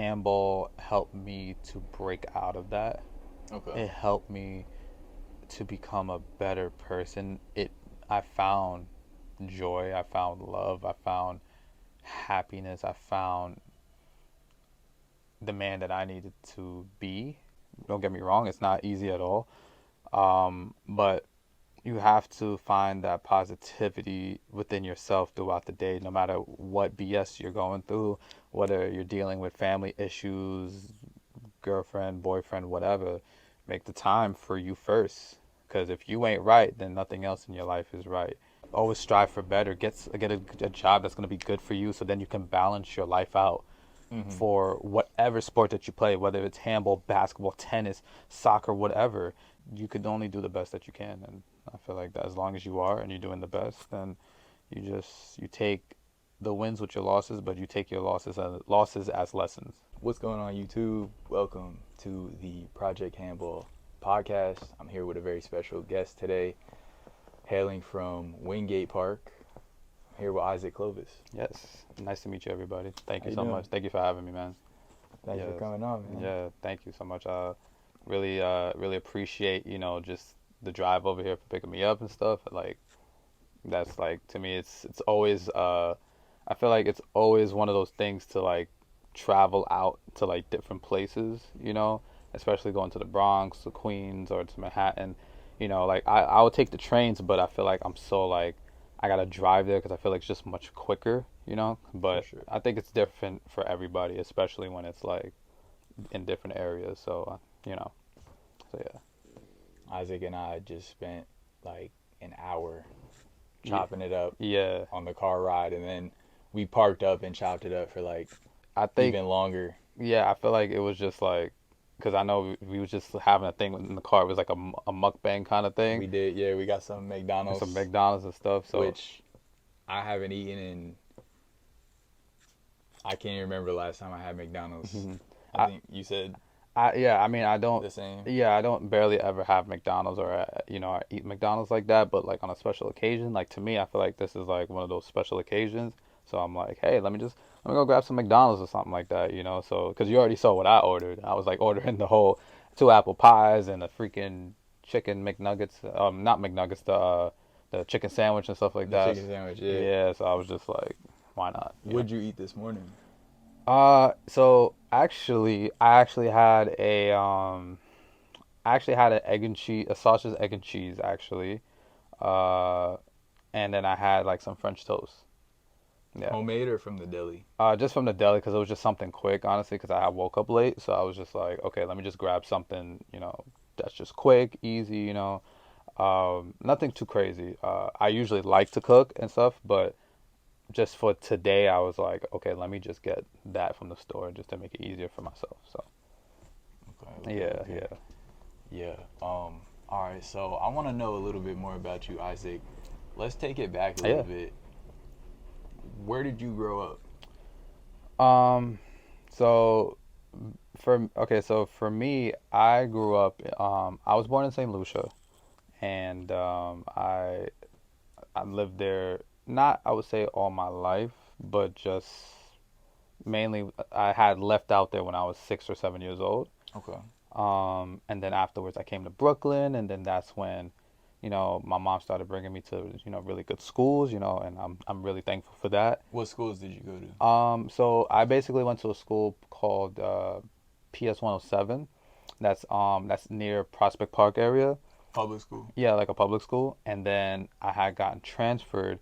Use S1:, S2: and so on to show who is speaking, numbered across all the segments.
S1: handball helped me to break out of that.
S2: Okay.
S1: It helped me to become a better person. I found joy, I found love, I found happiness, I found the man that I needed to be. Don't get me wrong, it's not easy at all. But you have to find that positivity within yourself throughout the day, no matter what BS you're going through, whether you're dealing with family issues, girlfriend, boyfriend, whatever. Make the time for you first. Because if you ain't right, then nothing else in your life is right. Always strive for better. Get a job that's going to be good for you so then you can balance your life out
S2: Mm-hmm.
S1: for whatever sport that you play, whether it's handball, basketball, tennis, soccer, whatever. You could only do the best that you can. And I feel like that as long as you are and you're doing the best, then you take the wins with your losses, but you take your losses as lessons.
S2: What's going on, YouTube? Welcome to the Project Handball podcast. I'm here with a very special guest today, hailing from Wingate Park. I'm here with Isaac Clovis.
S1: Yes. Nice to meet you, everybody. Thank
S2: How
S1: you
S2: you
S1: so
S2: doing?
S1: much. Thank you for having me, man.
S2: Thanks for
S1: Yes.
S2: coming on, man.
S1: Yeah. Thank you so much. Really appreciate, just the drive over here for picking me up and stuff. Like, that's like, to me, it's always, I feel like it's always one of those things to like travel out to like different places, especially going to the Bronx, to Queens, or to Manhattan. Like I would take the trains, but I feel like I'm so like I gotta drive there because I feel like it's just much quicker.
S2: For
S1: But
S2: sure.
S1: I think it's different for everybody, especially when it's like in different areas. So yeah.
S2: Isaac and I just spent like an hour
S1: Yeah.
S2: chopping it up
S1: Yeah.
S2: on the car ride, and then we parked up and chopped it up for like
S1: I think
S2: even longer.
S1: Yeah, I feel like it was just like, because I know we was just having a thing in the car. It was like a mukbang kind of thing,
S2: We did, yeah. We got some
S1: and some
S2: McDonald's,
S1: McDonald's and stuff. So
S2: which I haven't eaten in. I can't even remember the last time I had McDonald's. I
S1: I,
S2: think you said
S1: yeah, I mean, I don't,
S2: the same.
S1: yeah, I don't barely ever have McDonald's or I eat McDonald's like that. But like on a special occasion, like to me, I feel like this is like one of those special occasions. So I'm like, hey, let me go grab some McDonald's or something like that. So because you already saw what I ordered, I was like ordering the whole two apple pies and a freaking chicken McNuggets, not McNuggets, the chicken sandwich and stuff like
S2: The
S1: that.
S2: chicken sandwich, yeah.
S1: Yeah, so I was just like, why not?
S2: What'd you eat this morning?
S1: So actually, I actually had an egg and cheese, a sausage, egg and cheese, actually. Uh, and then I had like some French toast. Yeah.
S2: Homemade or from the deli?
S1: Just from the deli because it was just something quick, honestly, because I woke up late, so I was just like, okay, let me just grab something, that's just quick, easy. Nothing too crazy. I usually like to cook and stuff, but just for today, I was like, okay, let me just get that from the store just to make it easier for myself. So
S2: Okay,
S1: yeah,
S2: okay.
S1: yeah,
S2: Yeah. All right. So I want to know a little bit more about you, Isaac. Let's take it back a little
S1: yeah.
S2: bit. Where did you grow up?
S1: Um, so so for me, I grew up. I was born in St. Lucia, and I lived there. Not I would say all my life, but just mainly I had left out there when I was 6 or 7 years old.
S2: Okay.
S1: And then afterwards I came to Brooklyn, and then that's when, my mom started bringing me to, really good schools, and I'm really thankful for that.
S2: What schools did you go to?
S1: So I basically went to a school called PS 107. That's near Prospect Park area.
S2: Public school.
S1: Yeah, like a public school. And then I had gotten transferred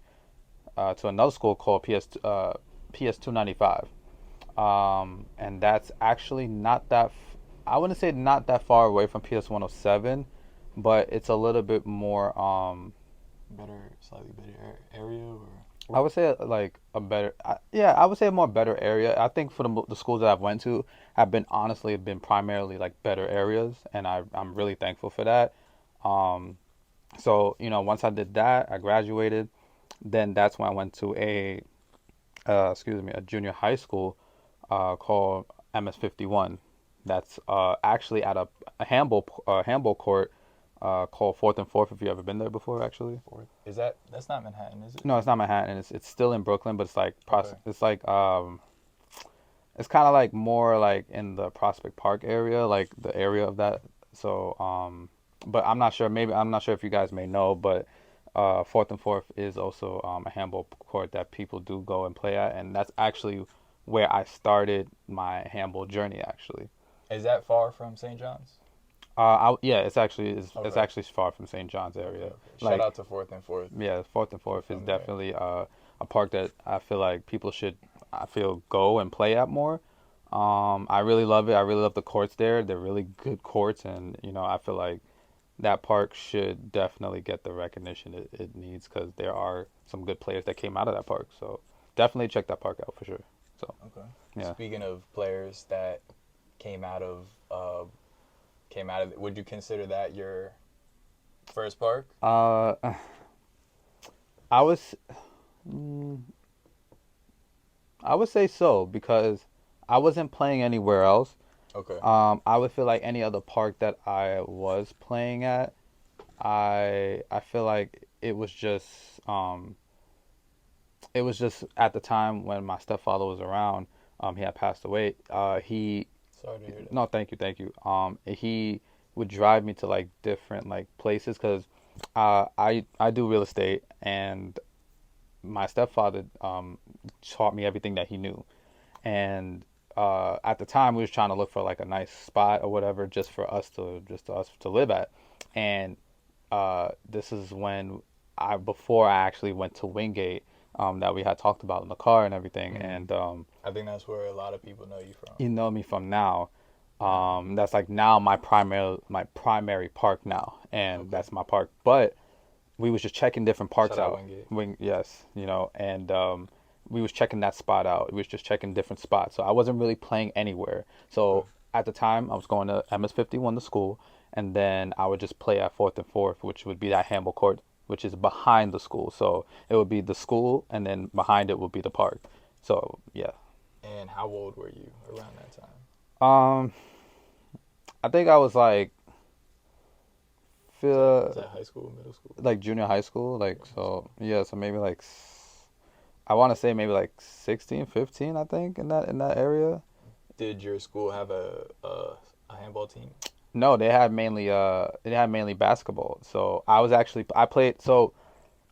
S1: to another school called PS 295. And that's actually not that. I wouldn't say not that far away from PS 107, but it's a little bit more.
S2: Better, slightly better area, or
S1: I would say like a better. Yeah, I would say a more better area. I think for the schools that I've went to have been honestly been primarily like better areas, and I'm really thankful for that. Um, so once I did that, I graduated. Then that's when I went to a junior high school called MS 51. That's actually at a handball court called Fourth and Fourth. If you ever been there before, actually.
S2: fourth. Is that's not Manhattan, is it?
S1: No, it's not Manhattan. It's still in Brooklyn, but it's like
S2: Okay.
S1: it's like It's kind of like more like in the Prospect Park area, like the area of that. So, but I'm not sure. Maybe I'm not sure if you guys may know, but Fourth and Fourth is also a handball court that people do go and play at, and that's actually where I started my handball journey. Actually,
S2: Is that far from St. John's?
S1: yeah, it's
S2: Okay.
S1: actually far from St. John's
S2: Okay.
S1: area.
S2: Okay. Shout
S1: Like,
S2: out to Fourth and Fourth.
S1: yeah, Fourth and
S2: We're
S1: Fourth is
S2: from there.
S1: definitely a park that I feel like people should, I feel, go and play at more. I really love it. I really love the courts there. They're really good courts, and I feel like that park should definitely get the recognition it needs because there are some good players that came out of that park. So definitely check that park out for sure. So
S2: Okay.
S1: yeah.
S2: Speaking of players that came out of uh would you consider that your first park?
S1: Uh, I was, mm, I would say so because I wasn't playing anywhere else.
S2: Okay.
S1: I would feel like any other park that I was playing at, I feel like it was just at the time when my stepfather was around. He had passed away. He
S2: Sorry to hear that.
S1: No, thank you, thank you. He would drive me to like different like places because I do real estate, and my stepfather taught me everything that he knew. And at the time, we was trying to look for like a nice spot or whatever, just to us to live at. And this is when before I actually went to Wingate, that we had talked about in the car and everything.
S2: Mm.
S1: And
S2: I think that's where a lot of people know you from.
S1: you know me from now. That's like now my primary park now, and
S2: Okay.
S1: that's my park. But we was just checking different parks
S2: Shout out
S1: out.
S2: Wingate.
S1: Yes, and we was checking that spot out. We was just checking different spots. So I wasn't really playing anywhere.
S2: Okay.
S1: So at the time, I was going to MS-51 to school, and then I would just play at Fourth and Fourth, which would be that handball court, which is behind the school. So it would be the school, and then behind it would be the park. So yeah.
S2: And how old were you around that time?
S1: Um, I think I was like
S2: Was
S1: feel
S2: that high school, middle school?
S1: like junior high school, like
S2: Junior high
S1: so
S2: school.
S1: yeah, so maybe like I want to say maybe like 16, 15, I think in that area.
S2: Did your school have a handball team?
S1: No, they had mainly basketball. So I played so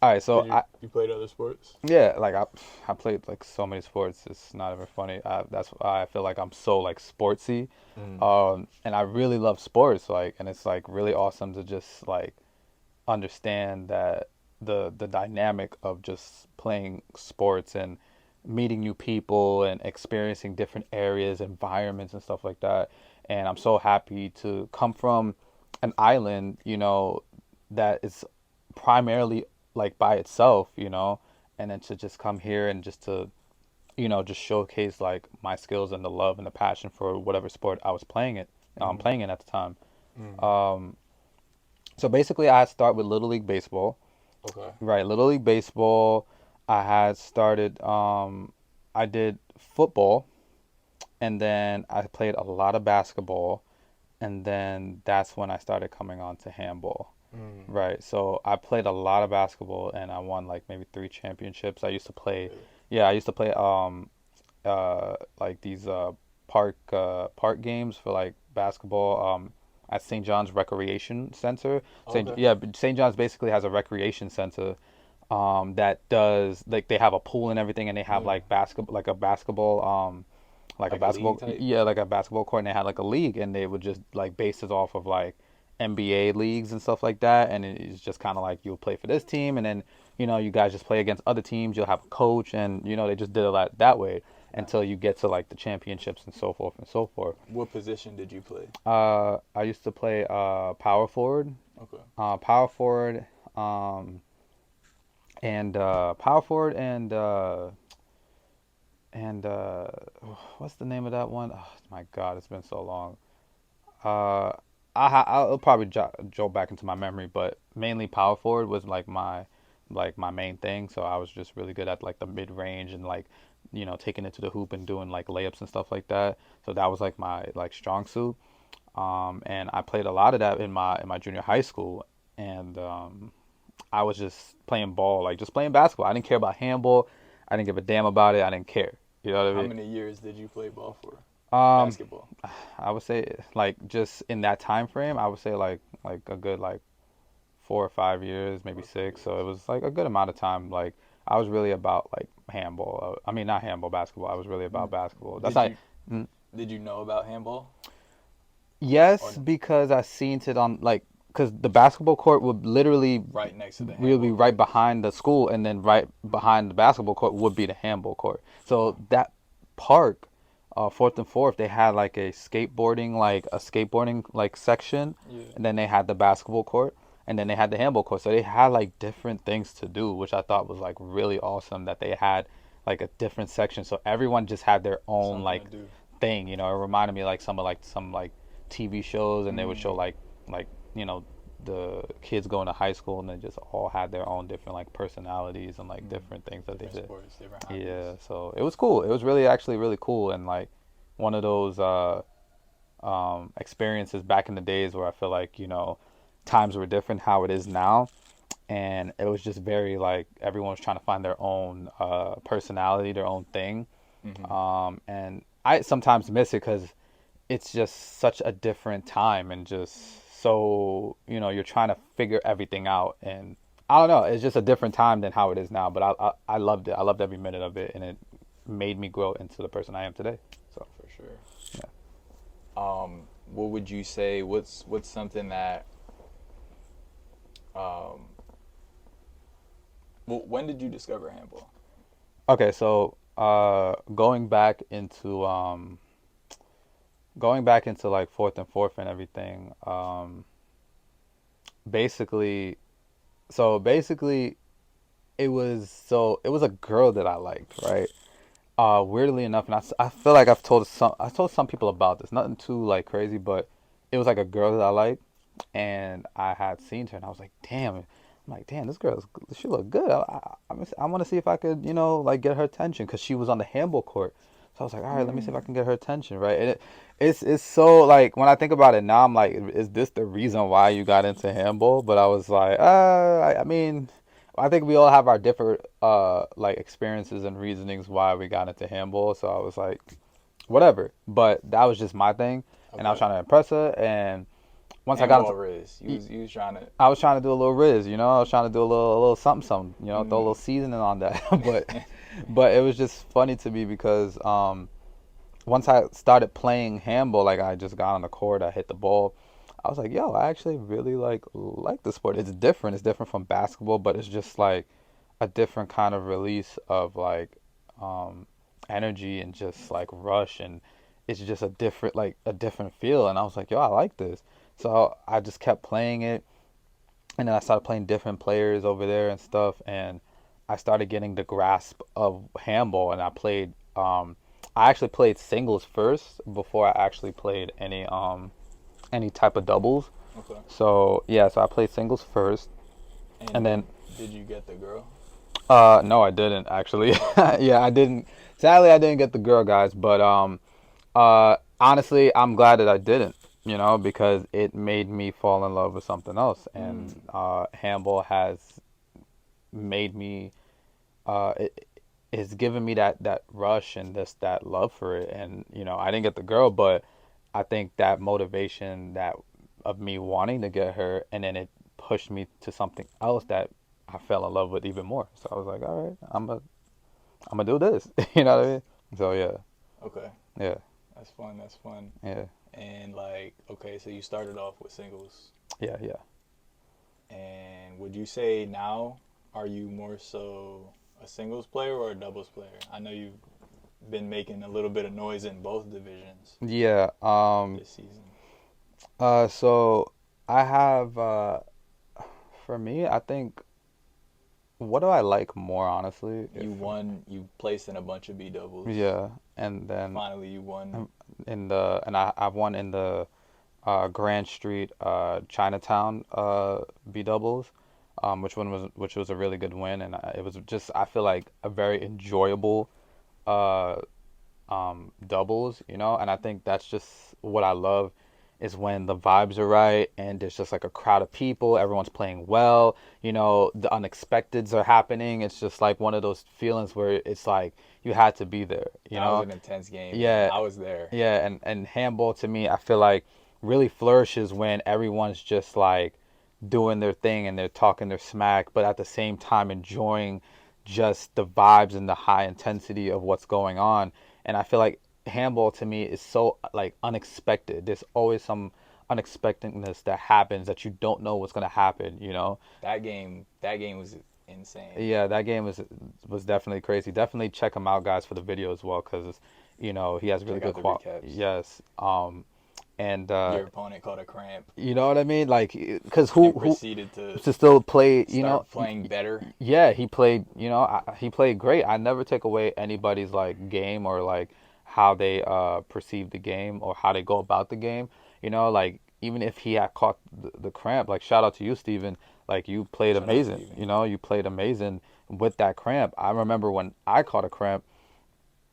S1: all right, so
S2: Did you
S1: I
S2: you played other sports?
S1: yeah, like I played like so many sports. It's not even funny. That's why I feel like I'm so like sportsy.
S2: Mm.
S1: And I really love sports like, and it's like really awesome to just like understand that the dynamic of just playing sports and meeting new people and experiencing different areas, environments and stuff like that. And I'm so happy to come from an island, that is primarily like by itself, and then to just come here and just to, just showcase like my skills and the love and the passion for whatever sport I was
S2: Mm.
S1: playing in at the time.
S2: Mm.
S1: Um, so basically, I had start with Little League Baseball.
S2: Okay.
S1: Right, Little League Baseball. I had started. I did football, and then I played a lot of basketball, and then that's when I started coming on to handball.
S2: Mm.
S1: Right, so I played a lot of basketball, and I won like maybe 3 championships. I used to play.
S2: Really?
S1: Yeah, I used to play like these park games for like basketball at St. John's Recreation Center.
S2: Okay.
S1: St. John's basically has a recreation center that does like they have a pool and everything, and they have
S2: Yeah.
S1: like
S2: Like a league type.
S1: like a basketball court, and they had like a league, and they would just like base it off of like NBA leagues and stuff like that, and it's just kind of like you'll play for this team, and then you guys just play against other teams. You'll have a coach, and they just did a lot that way until
S2: Nice.
S1: you get to like the championships and so forth and so forth.
S2: What position did you play?
S1: I used to play power forward,
S2: Okay.
S1: uh, power forward, um, and power forward and what's the name of that one? Oh my God, it's been so long. Uh, I'll probably jolt back into my memory, but mainly power forward was like my main thing. So I was just really good at like the mid range and like taking it to the hoop and doing like layups and stuff like that. So that was like my like strong suit. And I played a lot of that in my junior high school, and I was just playing ball, like just playing basketball. I didn't care about handball. I didn't give a damn about it. I didn't care. You know what I
S2: How
S1: mean?
S2: many years did you play ball for?
S1: Um,
S2: Basketball.
S1: I would say like just in that time frame, I would say like a good like 4 or 5 years, maybe
S2: 4 or 5
S1: six. So
S2: years.
S1: it was like a good amount of time. Like I was really about like handball. I mean, not handball, basketball. I was really about
S2: Mm.
S1: basketball. That's
S2: Did
S1: not.
S2: you
S1: Mm,
S2: did you know about handball or
S1: yes,
S2: no?
S1: because I seen it on like because the basketball court would literally
S2: Right next to the
S1: really be
S2: handball
S1: right
S2: courts?
S1: behind the school, and then right behind the basketball court would be the handball court. So that park, fourth and fourth, they had like a skateboarding like section,
S2: Yeah.
S1: and then they had the basketball court, and then they had the handball court. So they had like different things to do, which I thought was like really awesome that they had like a different section. So everyone just had their own
S2: Something to
S1: like
S2: do.
S1: thing. You know, it reminded me like some TV shows, and they would show
S2: Mm.
S1: like you know the kids going to high school, and they just all had their own different like personalities and like
S2: Mm.
S1: different things that they
S2: Different
S1: did.
S2: sports, different
S1: Yeah,
S2: hobbies.
S1: so it was cool. It was really actually really cool, and like one of those experiences back in the days where I feel like times were different how it is now, and it was just very like everyone was trying to find their own personality, their own thing,
S2: Hmm.
S1: and I sometimes miss it because it's just such a different time, and just so you're trying to figure everything out, and I don't know, it's just a different time than how it is now, but I loved it. I loved every minute of it, and it made me grow into the person I am today. So
S2: For sure.
S1: yeah.
S2: What would you say? What's something that um, well, when did you discover handball?
S1: Okay, so going back into like fourth and fourth and everything, basically basically it was a girl that I liked, right? Weirdly enough, and I feel like I told some people about this, nothing too like crazy, but it was like a girl that I liked, and I had seen her, and I was like, damn. I'm like, damn, she look good. I want to see if I could, like get her attention because she was on the handball court. So I was like, all right, let me see if I
S2: Mm.
S1: can get her attention, right? And it's so like when I think about it now, I'm like, is this the reason why you got into handball? But I was like, I mean, I think we all have our different like experiences and reasonings why we got into handball. So I was like, whatever. But that was just my thing, and I was
S2: Okay.
S1: trying to impress her. And once I got
S2: Handball
S1: into,
S2: Riz. You was trying to.
S1: I was trying to do a little riz, I was trying to do a little something, something, throw a little
S2: Mm.
S1: seasoning on that. But it was just funny to me because once I started playing handball, like I just got on the court, I hit the ball. I was like, yo, I actually really like the sport. It's different. It's different from basketball, but it's just like a different kind of release of like um energy and just like rush, and it's just a different feel, and I was like, yo, I like this. So I just kept playing it, and then I started playing different players over there and stuff, and I started getting the grasp of handball, and I actually played singles first before I actually played any type of doubles.
S2: Okay.
S1: So yeah, so I played singles first,
S2: And
S1: and then
S2: did you get the girl?
S1: no, I didn't actually.
S2: Okay.
S1: Yeah, I didn't. Sadly, I didn't get the girl, guys, but honestly, I'm glad that I didn't, because it made me fall in love with something else, and
S2: Mm.
S1: handball has made me it it's given me that rush and that love for it, and I didn't get the girl, but I think that motivation that of me wanting to get her, and then it pushed me to something else that I fell in love with even more. So I was like, all right, I'm gonna do this. You know what I mean? So yeah.
S2: Okay.
S1: Yeah.
S2: That's fun. That's fun.
S1: Yeah.
S2: And like, okay, so you started off with singles.
S1: Yeah. Yeah.
S2: And would you say now are you more so a singles player or a doubles player? I know you've been making a little bit of noise in both divisions
S1: Yeah.
S2: this season.
S1: So I have for me, I think, what do I like more, honestly? If
S2: You won. You placed in a bunch of B doubles.
S1: Yeah, and then
S2: Finally, you won.
S1: I've won in the Grand Street Chinatown B doubles, which was a really good win, and it was just, I feel like, a very enjoyable uh doubles, and I think that's just what I love, is when the vibes are right and there's just like a crowd of people, everyone's playing well, the unexpecteds are happening. It's just like one of those feelings where it's like you had to be there, you
S2: That was
S1: know?
S2: an intense game, and
S1: Yeah,
S2: I was there.
S1: yeah, and handball to me, I feel like really flourishes when everyone's just like doing their thing and they're talking their smack, but at the same time enjoying just the vibes and the high intensity of what's going on. And I feel like handball to me is so like unexpected. There's always some unexpectedness that happens that you don't know what's gonna happen, you know?
S2: That game was insane.
S1: Yeah, that game was definitely crazy. Definitely check him out, guys, for the video as well, because you know he has really
S2: Check
S1: good
S2: out the
S1: qual.
S2: recaps.
S1: Yes, and
S2: Your opponent caught a cramp,
S1: you know what I mean, like, because
S2: and
S1: who
S2: proceeded to
S1: to still play, you know,
S2: start playing better.
S1: yeah, he played, you know, he played great. I never take away anybody's like game or like how they perceive the game or how they go about the game. You know, like even if he had caught the cramp, like shout out to you, Steven. Like you played
S2: Shout out
S1: amazing.
S2: Steven.
S1: You know, you played amazing with that cramp. I remember when I caught a cramp,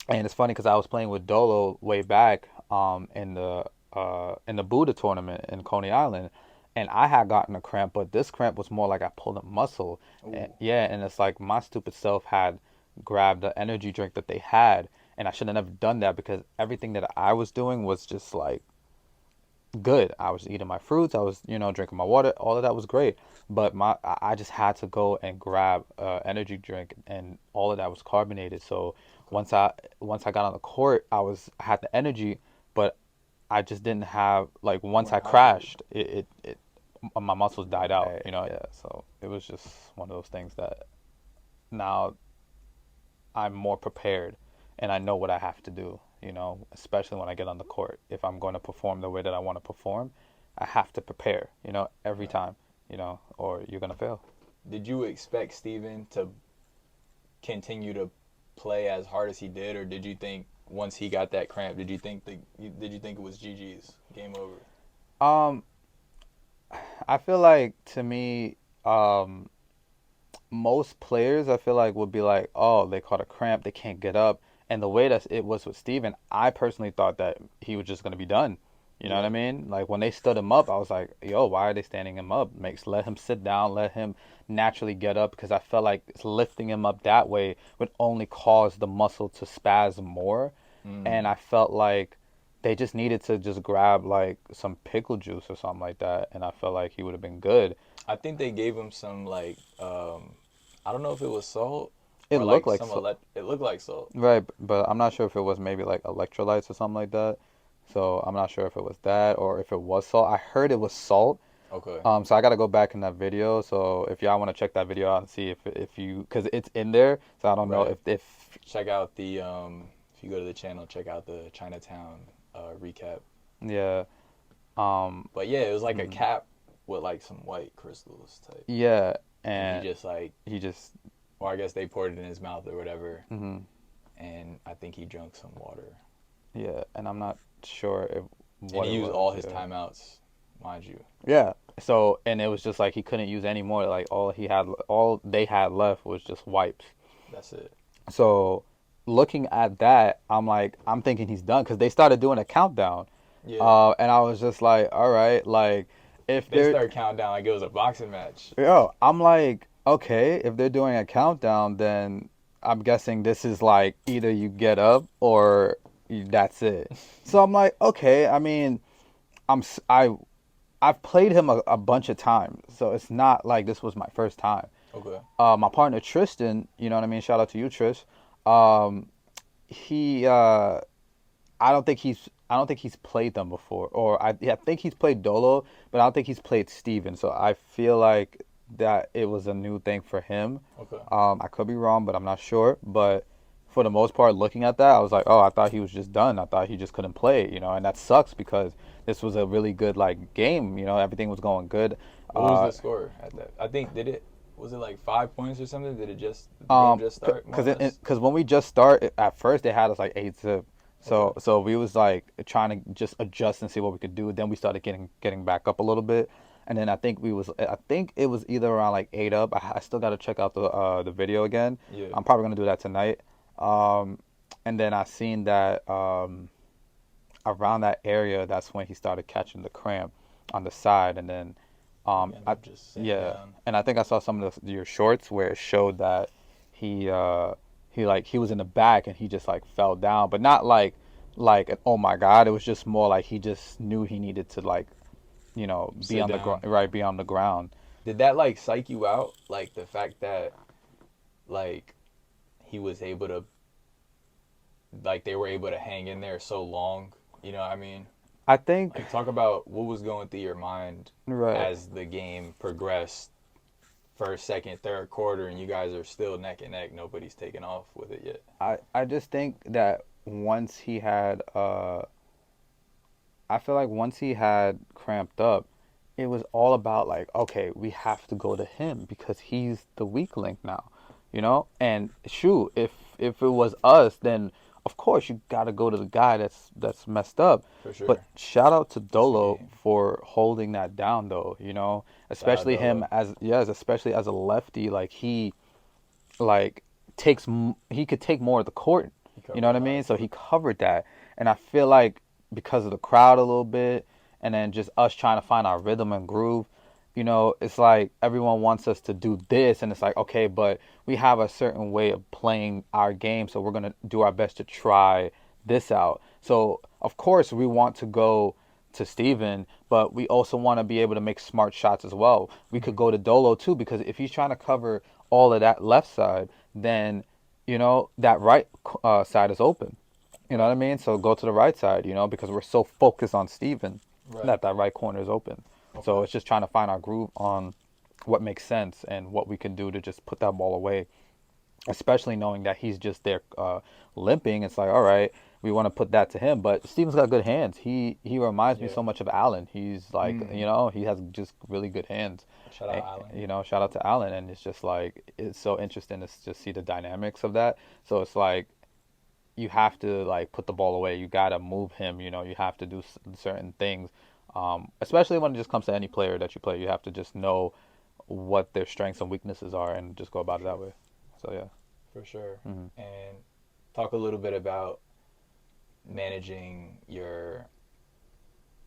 S1: and it's funny because I was playing with Dolo way back in the Buddha tournament in Coney Island, and I had gotten a cramp, but this cramp was more like I pulled a muscle. And,
S2: Ooh,
S1: yeah, and it's like my stupid self had grabbed the energy drink that they had, and I should have never done that because everything that I was doing was just like good. I was eating my fruits. I was, you know, drinking my water. All of that was great. But I just had to go and grab energy drink, and all of that was carbonated. So
S2: okay.
S1: once I got on the court, I had the energy, but I just didn't have like
S2: You
S1: once I
S2: weren't hydrated.
S1: crashed, my muscles died out.
S2: Right.
S1: You know, yeah. So it was just one of those things that now I'm more prepared and I know what I have to do, you know, especially when I get on the court. If I'm going to perform the way that I want to perform, I have to prepare, you know, every
S2: Right.
S1: time, you know, or you're going to fail.
S2: Did you expect Steven to continue to play as hard as he did, or did you think once he got that cramp, did you think it was GG's game over?
S1: Um, I feel like to me, most players I feel like would be like, oh, they caught a cramp, they can't get up. And the way that it was with Steven, I personally thought that he was just gonna be done. You know what
S2: Yeah,
S1: I mean? Like when they stood him up, I was like, yo, why are they standing him up? Makes let him sit down, let him naturally get up because I felt like lifting him up that way would only cause the muscle to spasm more. And
S2: mm.
S1: I felt like they just needed to just grab like some pickle juice or something like that, and I felt like he would have been good.
S2: I think they gave him some like I don't know if it was salt
S1: It
S2: or
S1: looked
S2: like
S1: like
S2: some
S1: so.
S2: it looked like salt.
S1: Right, but I'm not sure if it was maybe like electrolytes or something like that. So I'm not sure if it was that or if it was salt. I heard it was salt.
S2: Okay,
S1: So I gotta go back in that video. So if y'all want to check that video out and see if you, because it's in there. So I don't know
S2: right.
S1: if
S2: Check out the if you go to the channel, check out the Chinatown recap.
S1: yeah
S2: But yeah, it was like a
S1: mhm.
S2: cap with like some white crystals type,
S1: Yeah,
S2: and he
S1: and
S2: just like,
S1: he just
S2: or I guess they poured it in his mouth or whatever,
S1: hmm
S2: and I think he drank some water,
S1: yeah, and I'm not sure if
S2: and
S1: what
S2: he
S1: it
S2: used
S1: was.
S2: all his
S1: Yeah,
S2: timeouts, mind you.
S1: yeah. So and it was just like he couldn't use any more. Like all they had left was just wipes.
S2: That's it.
S1: So looking at that, I'm thinking he's done because they started doing a countdown,
S2: Yeah,
S1: and I was just like, all right, like if
S2: they
S1: they're,
S2: started counting down like it was a boxing match.
S1: yo, I'm like, okay, if they're doing a countdown, then I'm guessing this is like either you get up or that's it. So I'm like, okay, I mean, I'm s- I I've played him a bunch of times, so it's not like this was my first time.
S2: Okay.
S1: My partner Tristan, you know what I mean? Shout out to you, Trish. Um, he I don't think he's played them before, or I think he's played Dolo, but I don't think he's played Steven. So I feel like that it was a new thing for him.
S2: Okay.
S1: I could be wrong, but I'm not sure. But for the most part, looking at that, I was like, oh, I thought he was just done. I thought he just couldn't play, you know, and that sucks because this was a really good like game. You know, everything was going good.
S2: What was
S1: Uh,
S2: the score at that? I think did it was it like 5 points or something? Did the game
S1: Um,
S2: just start more or less?
S1: because when we just start at first, they had us like 8-zip.
S2: Okay.
S1: So we was like trying to just adjust and see what we could do. Then we started getting back up a little bit, and then I think it was either around like 8 up. I still got to check out the video again.
S2: Yeah.
S1: I'm probably gonna do that tonight. Um, and then I seen that around that area, that's when he started catching the cramp on the side, and then
S2: He ended
S1: I
S2: up just sitting
S1: yeah,
S2: down.
S1: and I think I saw some of your shorts where it showed that he he was in the back and he just like fell down, but not like an, oh my God. It was just more like he just knew he needed to like be
S2: Sit
S1: on the
S2: down.
S1: ground, right, be on the ground.
S2: Did that like psych you out? Like the fact that like he was able to like they were able to hang in there so long. You know what I mean?
S1: I think
S2: Like talk about what was going through your mind
S1: right.
S2: as the game progressed, first, second, third quarter, and you guys are still neck and neck. Nobody's taken off with it yet.
S1: I just think that once he had I feel like once he had cramped up, it was all about like, okay, we have to go to him because he's the weak link now, And shoot, if it was us, then of course you got to go to the guy that's messed up.
S2: For
S1: But
S2: sure.
S1: shout out to
S2: It's the
S1: Dolo
S2: game.
S1: for holding that down, though.
S2: Shout out
S1: Especially him
S2: Dolo.
S1: as yes, especially as a lefty, like he like he could take more of the court.
S2: He
S1: You know
S2: covered
S1: what
S2: a
S1: I
S2: lot
S1: mean?
S2: of
S1: So he
S2: court.
S1: covered that, and I feel like because of the crowd a little bit, and then just us trying to find our rhythm and groove, it's like everyone wants us to do this, and it's like okay, but we have a certain way of playing our game, so we're gonna do our best to try this out. So of course we want to go to Steven, but we also want to be able to make smart shots as well. We could go to Dolo too because if he's trying to cover all of that left side, then that right side is open. You know what
S2: Right.
S1: I mean? So go to the right side, because we're so focused on Steven
S2: Right.
S1: that right corner is open. So
S2: Okay.
S1: it's just trying to find our groove on what makes sense and what we can do to just put that ball away, especially knowing that he's just there limping. It's like, all right, we want to put that to him, but Steven's got good hands. He reminds me
S2: Yeah.
S1: so much of Allen. He's like,
S2: Mm.
S1: he has just really good hands.
S2: Shout
S1: And,
S2: out Allen.
S1: shout out to Allen, and it's just like it's so interesting to just see the dynamics of that. So it's like you have to like put the ball away. You gotta move him. You have to do certain things, especially when it just comes to any player that you play. You have to just know what their strengths and weaknesses are, and just go
S2: For
S1: about it that
S2: sure.
S1: way. So yeah.
S2: For sure.
S1: Hmm.
S2: And talk a little bit about managing your,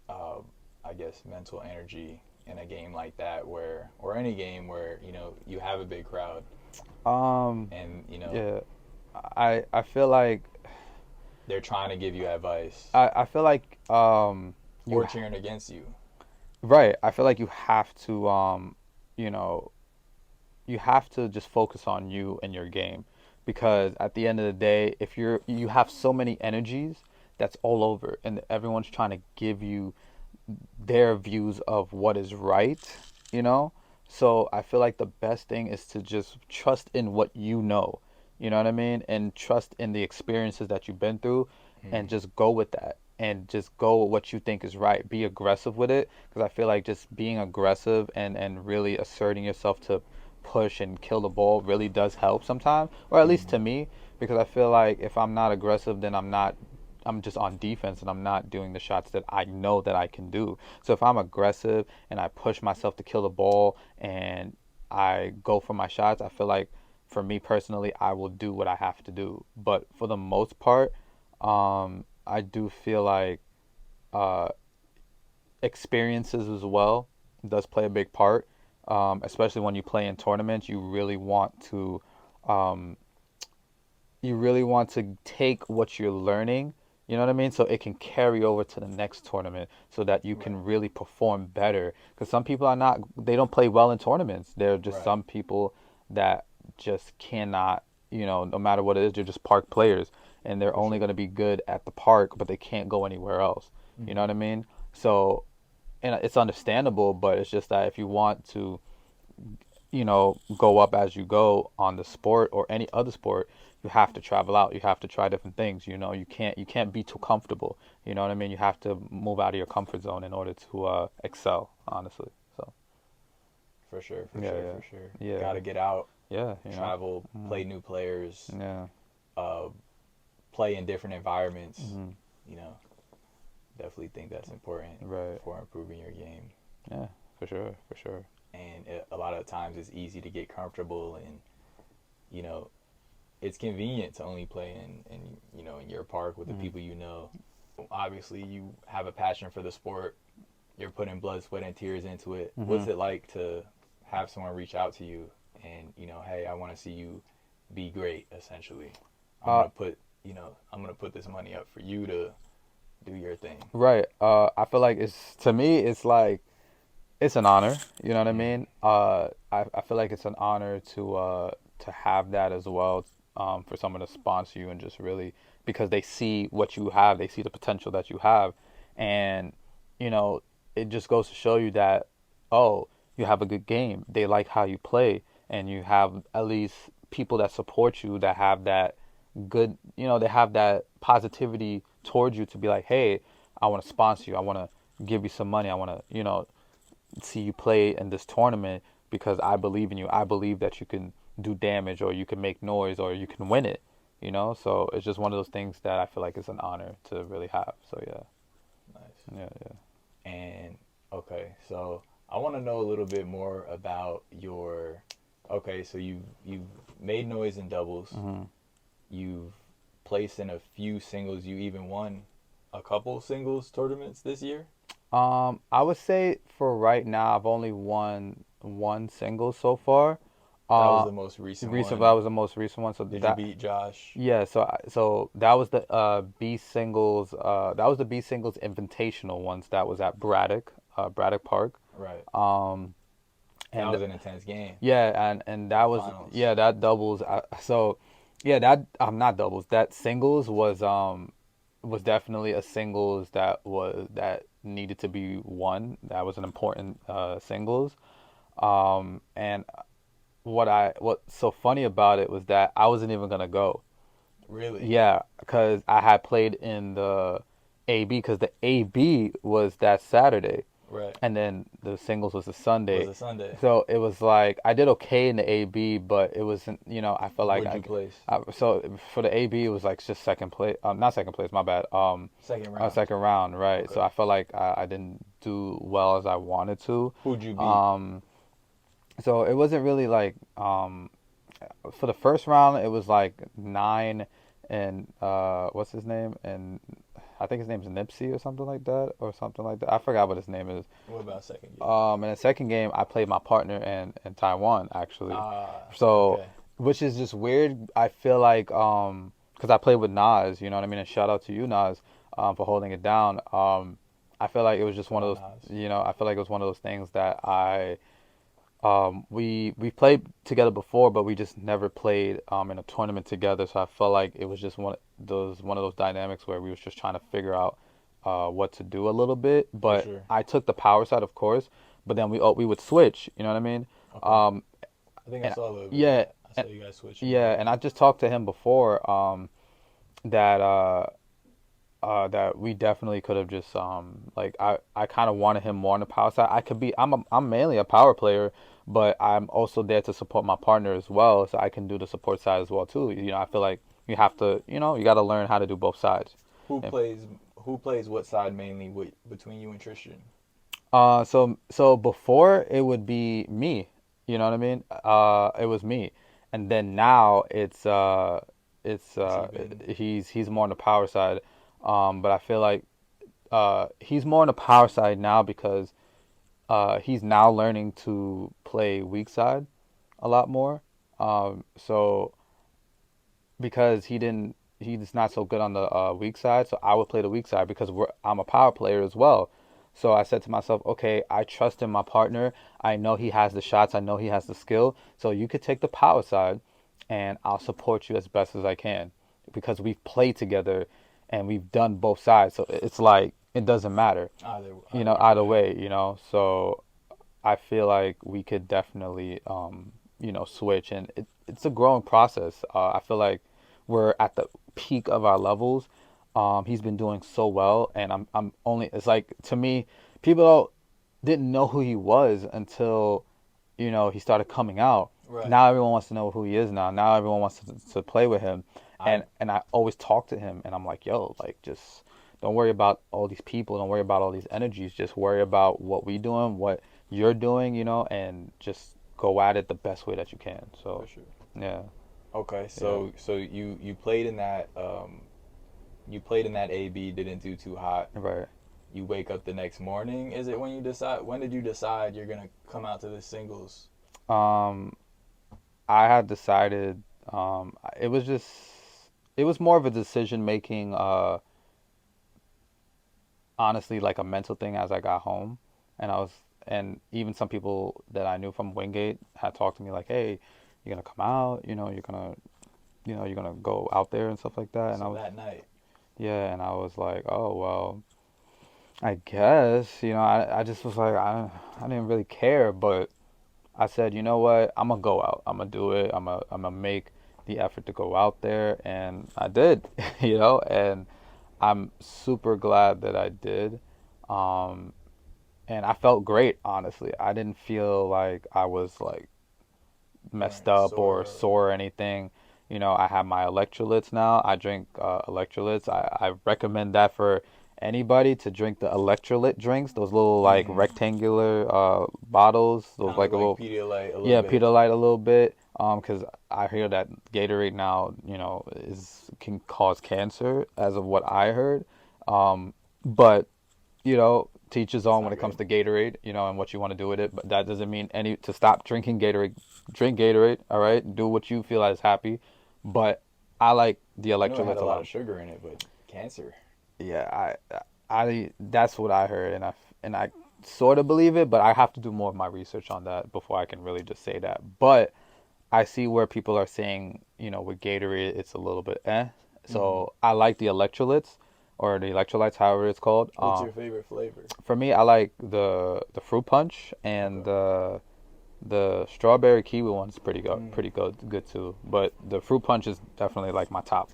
S2: uh, I guess, mental energy in a game like that, where or any game where you have a big crowd
S1: Um,
S2: and
S1: yeah, I feel like
S2: they're trying to give you advice
S1: I feel like you
S2: or cheering against you.
S1: right. I feel like you have to you know you have to just focus on you and your game because at the end of the day, if you have so many energies that's all over and everyone's trying to give you their views of what is right, you know? So I feel like the best thing is to just trust in what you know. You know what I mean? And trust in the experiences that you've been through and
S2: Mm.
S1: just go with that and just go with what you think is right. Be aggressive with it because I feel like just being aggressive and really asserting yourself to push and kill the ball really does help sometimes, or at least
S2: Mm.
S1: to me, because I feel like if I'm not aggressive, then I'm just on defense and I'm not doing the shots that I know that I can do. So if I'm aggressive and I push myself to kill the ball and I go for my shots, I feel like for me personally, I will do what I have to do. But for the most part, I do feel like uh, experiences as well does play a big part. Especially when you play in tournaments, um, you really want to take what you're learning, you know what I mean? So it can carry over to the next tournament so that you
S2: Right.
S1: can really perform better. Because some people they don't play well in tournaments. There are just
S2: Right.
S1: some people that just cannot, no matter what it is, they're just park players. And they're
S2: For
S1: only
S2: sure.
S1: going to be good at the park, but they can't go anywhere else. You know
S2: Mm-hmm.
S1: what I mean? So, and it's understandable, but it's just that if you want to go up as you go on the sport or any other sport, you have to travel out. You have to try different things. You can't be too comfortable. You know what I mean? You have to move out of your comfort zone in order to excel, honestly. So
S2: For sure. For
S1: yeah,
S2: sure.
S1: yeah,
S2: For sure.
S1: yeah,
S2: Got to get out,
S1: yeah.
S2: travel,
S1: Hmm.
S2: play new players,
S1: Yeah.
S2: uh, play in different environments.
S1: Hmm.
S2: You know, definitely think that's important
S1: Right.
S2: for improving your game.
S1: Yeah. For sure. For sure.
S2: And a lot of times it's easy to get comfortable, and you know it's convenient to only play in your park with the
S1: Hmm.
S2: people you know. Obviously, you have a passion for the sport. You're putting blood, sweat, and tears into it.
S1: Hmm.
S2: What's it like to have someone reach out to you and hey, I want to see you be great. Essentially, I'm
S1: Uh,
S2: gonna put I'm gonna put this money up for you to do your thing.
S1: right. I feel like it's to me, it's like it's an honor. You know what I
S2: Mm.
S1: mean? I feel like it's an honor to have that as well. For someone to sponsor you and just really because they see what you have, they see the potential that you have, and you know, it just goes to show you that oh, you have a good game. They like how you play, and you have at least people that support you that have that good. You know, they have that positivity towards you to be like, hey, I want to sponsor you. I want to give you some money. I want to, see you play in this tournament because I believe in you. I believe that you can do damage or you can make noise or you can win it, So it's just one of those things that I feel like is an honor to really have. So yeah,
S2: Nice.
S1: yeah, yeah.
S2: And okay, so I want to know a little bit more about your. Okay, so you've made noise in doubles.
S1: hmm
S2: You've placed in a few singles. You even won a couple singles tournaments this year.
S1: I would say for right now, I've only won one single so far.
S2: That was
S1: Uh,
S2: the most recent
S1: that
S2: one.
S1: was the most recent one. So
S2: Did you
S1: that
S2: beat Josh?
S1: yeah, so that was the B singles. That was the B singles invitational ones. That was at Braddock Park.
S2: Right.
S1: Um,
S2: That
S1: and
S2: was an intense game.
S1: yeah, and that was
S2: Finals.
S1: yeah that doubles. So yeah, that not doubles. That singles was definitely a singles that needed to be won. That was an important singles. And what's so funny about it was that I wasn't even gonna go.
S2: Really?
S1: Yeah, because I had played in the AB because the AB was that Saturday,
S2: Right.
S1: and then the singles was the
S2: Was
S1: Sunday.
S2: a Sunday.
S1: So it was like I did okay in the AB, but it wasn't. I felt like
S2: What'd you place?
S1: so for the AB it was like just second place. Not second place. My bad.
S2: Second round.
S1: Second round, right? So
S2: Okay.
S1: I felt like I didn't do well as I wanted to.
S2: Who'd you beat?
S1: Um, so it wasn't really like for the first round it was like nine and what's his name and I think his name's Nipsey or something like that I forgot what his name is.
S2: What about second game?
S1: In the second game I played my partner in Taiwan actually,
S2: Ah,
S1: so
S2: okay.
S1: which is just weird. I feel like because I played with Nas, you know what I mean, and shout out to you Nas for holding it down. I feel like it was just
S2: Shout
S1: one of
S2: out
S1: those,
S2: Nas.
S1: I feel like it was one of those things that we played together before, but we just never played in a tournament together. So I felt like it was just one of those dynamics where we was just trying to figure out what to do a little bit.
S2: For
S1: But
S2: sure.
S1: I took the power side, of course. But then we would switch. You know what I mean?
S2: Okay.
S1: Um,
S2: I think I
S1: and
S2: saw a little bit of
S1: yeah,
S2: that. I
S1: and,
S2: saw you guys switching a
S1: yeah,
S2: little
S1: and I
S2: bit.
S1: just talked to him before that that we definitely could have just like I kind of wanted him more on the power side. I'm mainly a power player, but I'm also there to support my partner as well, so I can do the support side as well too. I feel like you have to, you got to learn how to do both sides.
S2: Who
S1: And,
S2: plays who plays what side mainly between you and Tristan?
S1: so before it would be me, you know what I mean? It was me, and then now it's
S2: It's even.
S1: he's more on the power side, but I feel like he's more on the power side now because he's now learning to play weak side a lot more. So because he's not so good on the weak side, so I would play the weak side because I'm a power player as well. So I said to myself, okay, I trust in my partner. I know he has the shots. I know he has the skill. So you could take the power side, and I'll support you as best as I can because we've played together and we've done both sides. So it's like it doesn't matter,
S2: Either
S1: either
S2: way.
S1: way, So I feel like we could definitely, switch, and it's a growing process. I feel like we're at the peak of our levels. He's been doing so well, and I'm only. It's like to me, people didn't know who he was until, he started coming out.
S2: Right.
S1: Now everyone wants to know who he is now. Now everyone wants to play with him,
S2: I
S1: and I always talk to him, and I'm like, yo, like just don't worry about all these people. Don't worry about all these energies. Just worry about what we doing, what you're doing, and just go at it the best way that you can.
S2: for
S1: So,
S2: sure.
S1: yeah,
S2: Okay,
S1: yeah,
S2: so you played in that AB, didn't do too hot.
S1: right.
S2: You wake up the next morning. Is it when you decide? When did you decide you're gonna come out to the singles?
S1: Um, I had decided It was just, it was more of a decision making, honestly, like a mental thing as I got home. And and even some people that I knew from Wingate had talked to me like, hey, you're gonna come out, you're gonna go out there and stuff like that. And I
S2: So
S1: was,
S2: that night,
S1: yeah, and I was like, oh, well, I guess, I just was like, I didn't really care, but I said, you know what? I'm gonna go out. I'm gonna do it. I'm gonna make the effort to go out there, and I did, and I'm super glad that I did. Um, and I felt great, honestly. I didn't feel like I was like
S2: you
S1: messed
S2: weren't
S1: up or
S2: sore.
S1: sore or anything. I have my electrolytes now. I drink electrolytes. I recommend that for anybody to drink the electrolyte drinks, those little like
S2: Mm-hmm.
S1: rectangular bottles, those
S2: Kind of
S1: like
S2: look
S1: a
S2: like
S1: little,
S2: Pedialyte a little
S1: yeah,
S2: bit.
S1: Pedialyte a little bit. Because I hear that Gatorade now, is can cause cancer, as of what I heard. But teach his
S2: That's
S1: own when
S2: not
S1: it comes
S2: good.
S1: to Gatorade, and what you want to do with it. But that doesn't mean any to stop drinking Gatorade. Drink Gatorade, all right. Do what you feel is happy. But I like the
S2: I know it had
S1: electrolytes
S2: a
S1: a
S2: lot
S1: lot.
S2: of sugar in it, but cancer.
S1: Yeah, I that's what I heard, and I sort of believe it, but I have to do more of my research on that before I can really just say that. But I see where people are saying, with Gatorade, it's a little bit eh.
S2: Mm-hmm.
S1: So I like the electrolytes or the electrolytes, however it's called.
S2: What's your favorite flavor?
S1: For me, I like the fruit punch and
S2: Okay.
S1: the strawberry kiwi one's
S2: Mm.
S1: pretty good too. But the fruit punch is definitely like my top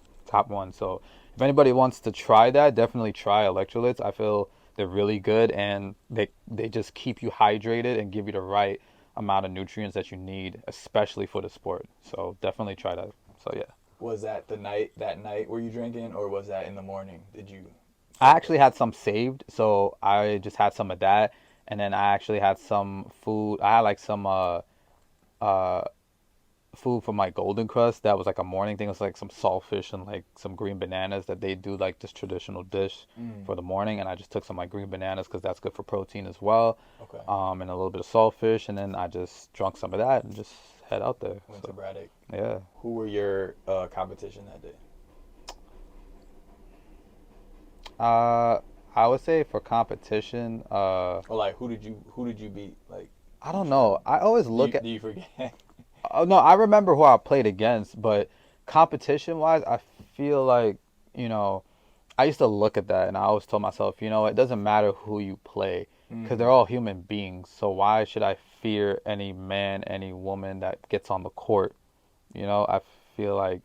S1: one. So if anybody wants to try that, definitely try electrolytes. I feel they're really good, and they just keep you hydrated and give you the right amount of nutrients that you need, especially for the sport. So definitely try that. So yeah.
S2: Was that that night were you drinking, or was that in the morning? Did you
S1: I
S2: drink
S1: actually
S2: that?
S1: had some saved, so I just had some of that, and then I actually had some food. I had like some uh food from like Golden Crust that was like a morning thing. It was like some saltfish and like some green bananas that they do like this traditional dish
S2: Mm.
S1: for the morning, and I just took some like green bananas because that's good for protein as well,
S2: Okay.
S1: and a little bit of saltfish, and then I just drunk some of that and just head out there.
S2: Went to
S1: So
S2: Braddock.
S1: yeah.
S2: Who were your competition that day?
S1: Uh, I would say for competition,
S2: Or like who did you beat like
S1: I don't
S2: each round?
S1: know. I always
S2: Do you
S1: look at.
S2: do you forget?
S1: Oh no, I remember who I played against, but competition wise, I feel like, you know, I used to look at that and I always told myself, it doesn't matter who you play because they're
S2: Mm.
S1: all human beings. So why should I fear any man, any woman that gets on the court? I feel like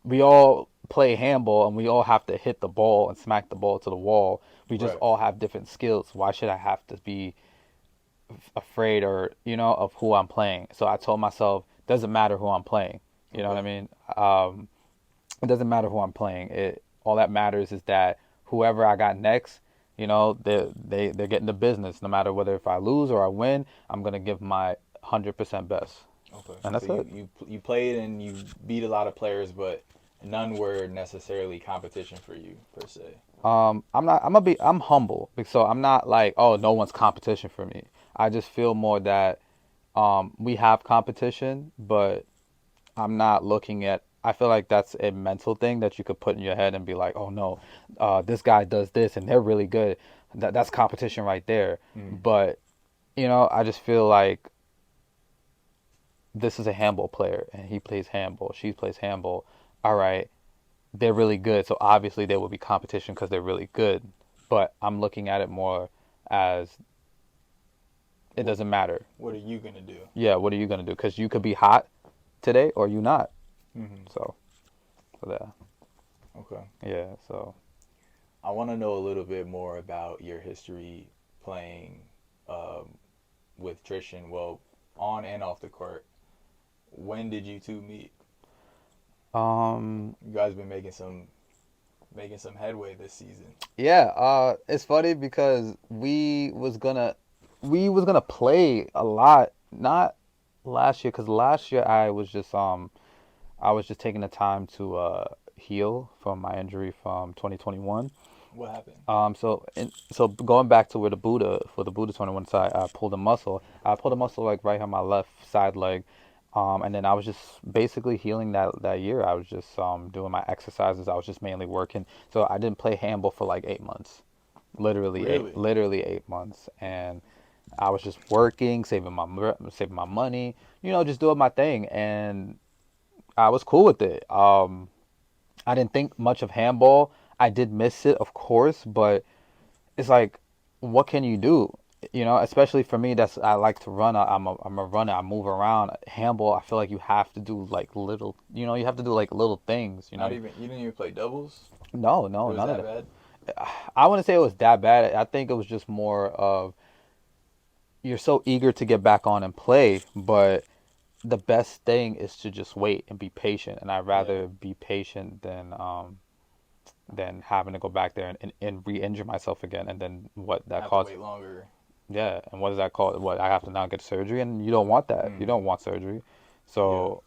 S1: we all play handball and we all have to hit the ball and smack the ball to the wall. We just
S2: Right.
S1: all have different skills. Why should I have to be afraid or of who I'm playing? So I told myself, doesn't matter who I'm playing. You know what I
S2: Okay.
S1: mean? It doesn't matter who I'm playing. It all that matters is that whoever I got next, they're getting the business. No matter whether if I lose or I win, I'm gonna give my 100% best,
S2: Okay.
S1: and
S2: So
S1: that's it.
S2: you played and you beat a lot of players, but none were necessarily competition for you per se.
S1: I'm not. I'm humble, so I'm not like, oh, no one's competition for me. I just feel more that we have competition, but I'm not looking at. I feel like that's a mental thing that you could put in your head and be like, oh no, this guy does this and they're really good. That's competition right there.
S2: Mm.
S1: But I just feel like this is a handball player and he plays handball. She plays handball. All right, they're really good, so obviously there will be competition because they're really good. But I'm looking at it more as it
S2: What
S1: doesn't matter.
S2: What are you gonna do?
S1: Yeah, what are you gonna do? Because you could be hot today or you not.
S2: Hmm.
S1: So, yeah,
S2: Okay.
S1: yeah. So.
S2: I want to know a little bit more about your history playing um, with Tristan. Well, on and off the court. When did you two meet?
S1: Um,
S2: You guys been making some headway this season.
S1: yeah, it's funny because we was gonna play a lot, not last year, because last year I was just taking the time to heal from my injury from 2021.
S2: What happened?
S1: So going back to where the Buddha 21 side, I pulled a muscle. I pulled a muscle like right on my left side leg. And then I was just basically healing that year. I was just doing my exercises. I was just mainly working. So I didn't play handball for like 8 months.
S2: Really?
S1: Literally 8 months. And I was just working, saving my money, just doing my thing, and I was cool with it. I didn't think much of handball. I did miss it, of course, but it's like, what can you do? Especially for me, that's I like to run. I'm a runner. I move around. Handball, I feel like you have to do like little, you have to do like little things.
S2: Not even you didn't even play doubles?
S1: No, no,
S2: It was
S1: none of
S2: that
S1: that.
S2: bad?
S1: I wouldn't say it was that bad. I think it was just more of you're so eager to get back on and play, but the best thing is to just wait and be patient. And I'd
S2: Yeah.
S1: rather be patient than having to go back there and re-injure myself again. And then what that
S2: Have to
S1: causes.
S2: wait longer.
S1: Yeah, and what does that cause? What, I have to now get surgery, and you don't want that. You
S2: Mm.
S1: don't want surgery.
S2: Yeah.
S1: So,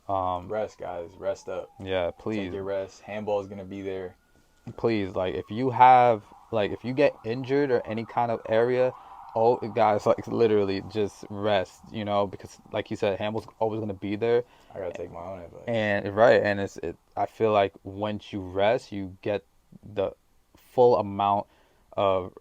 S2: Rest, guys. Rest up.
S1: yeah,
S2: Take
S1: please,
S2: your rest. Handball is gonna be there.
S1: please, like if you have, like if you get injured or any kind of area, oh, guys, like literally just rest, because like you said, handball's always gonna be there,
S2: I gotta take my own advice.
S1: and right, and I feel like once you rest, you get the full amount of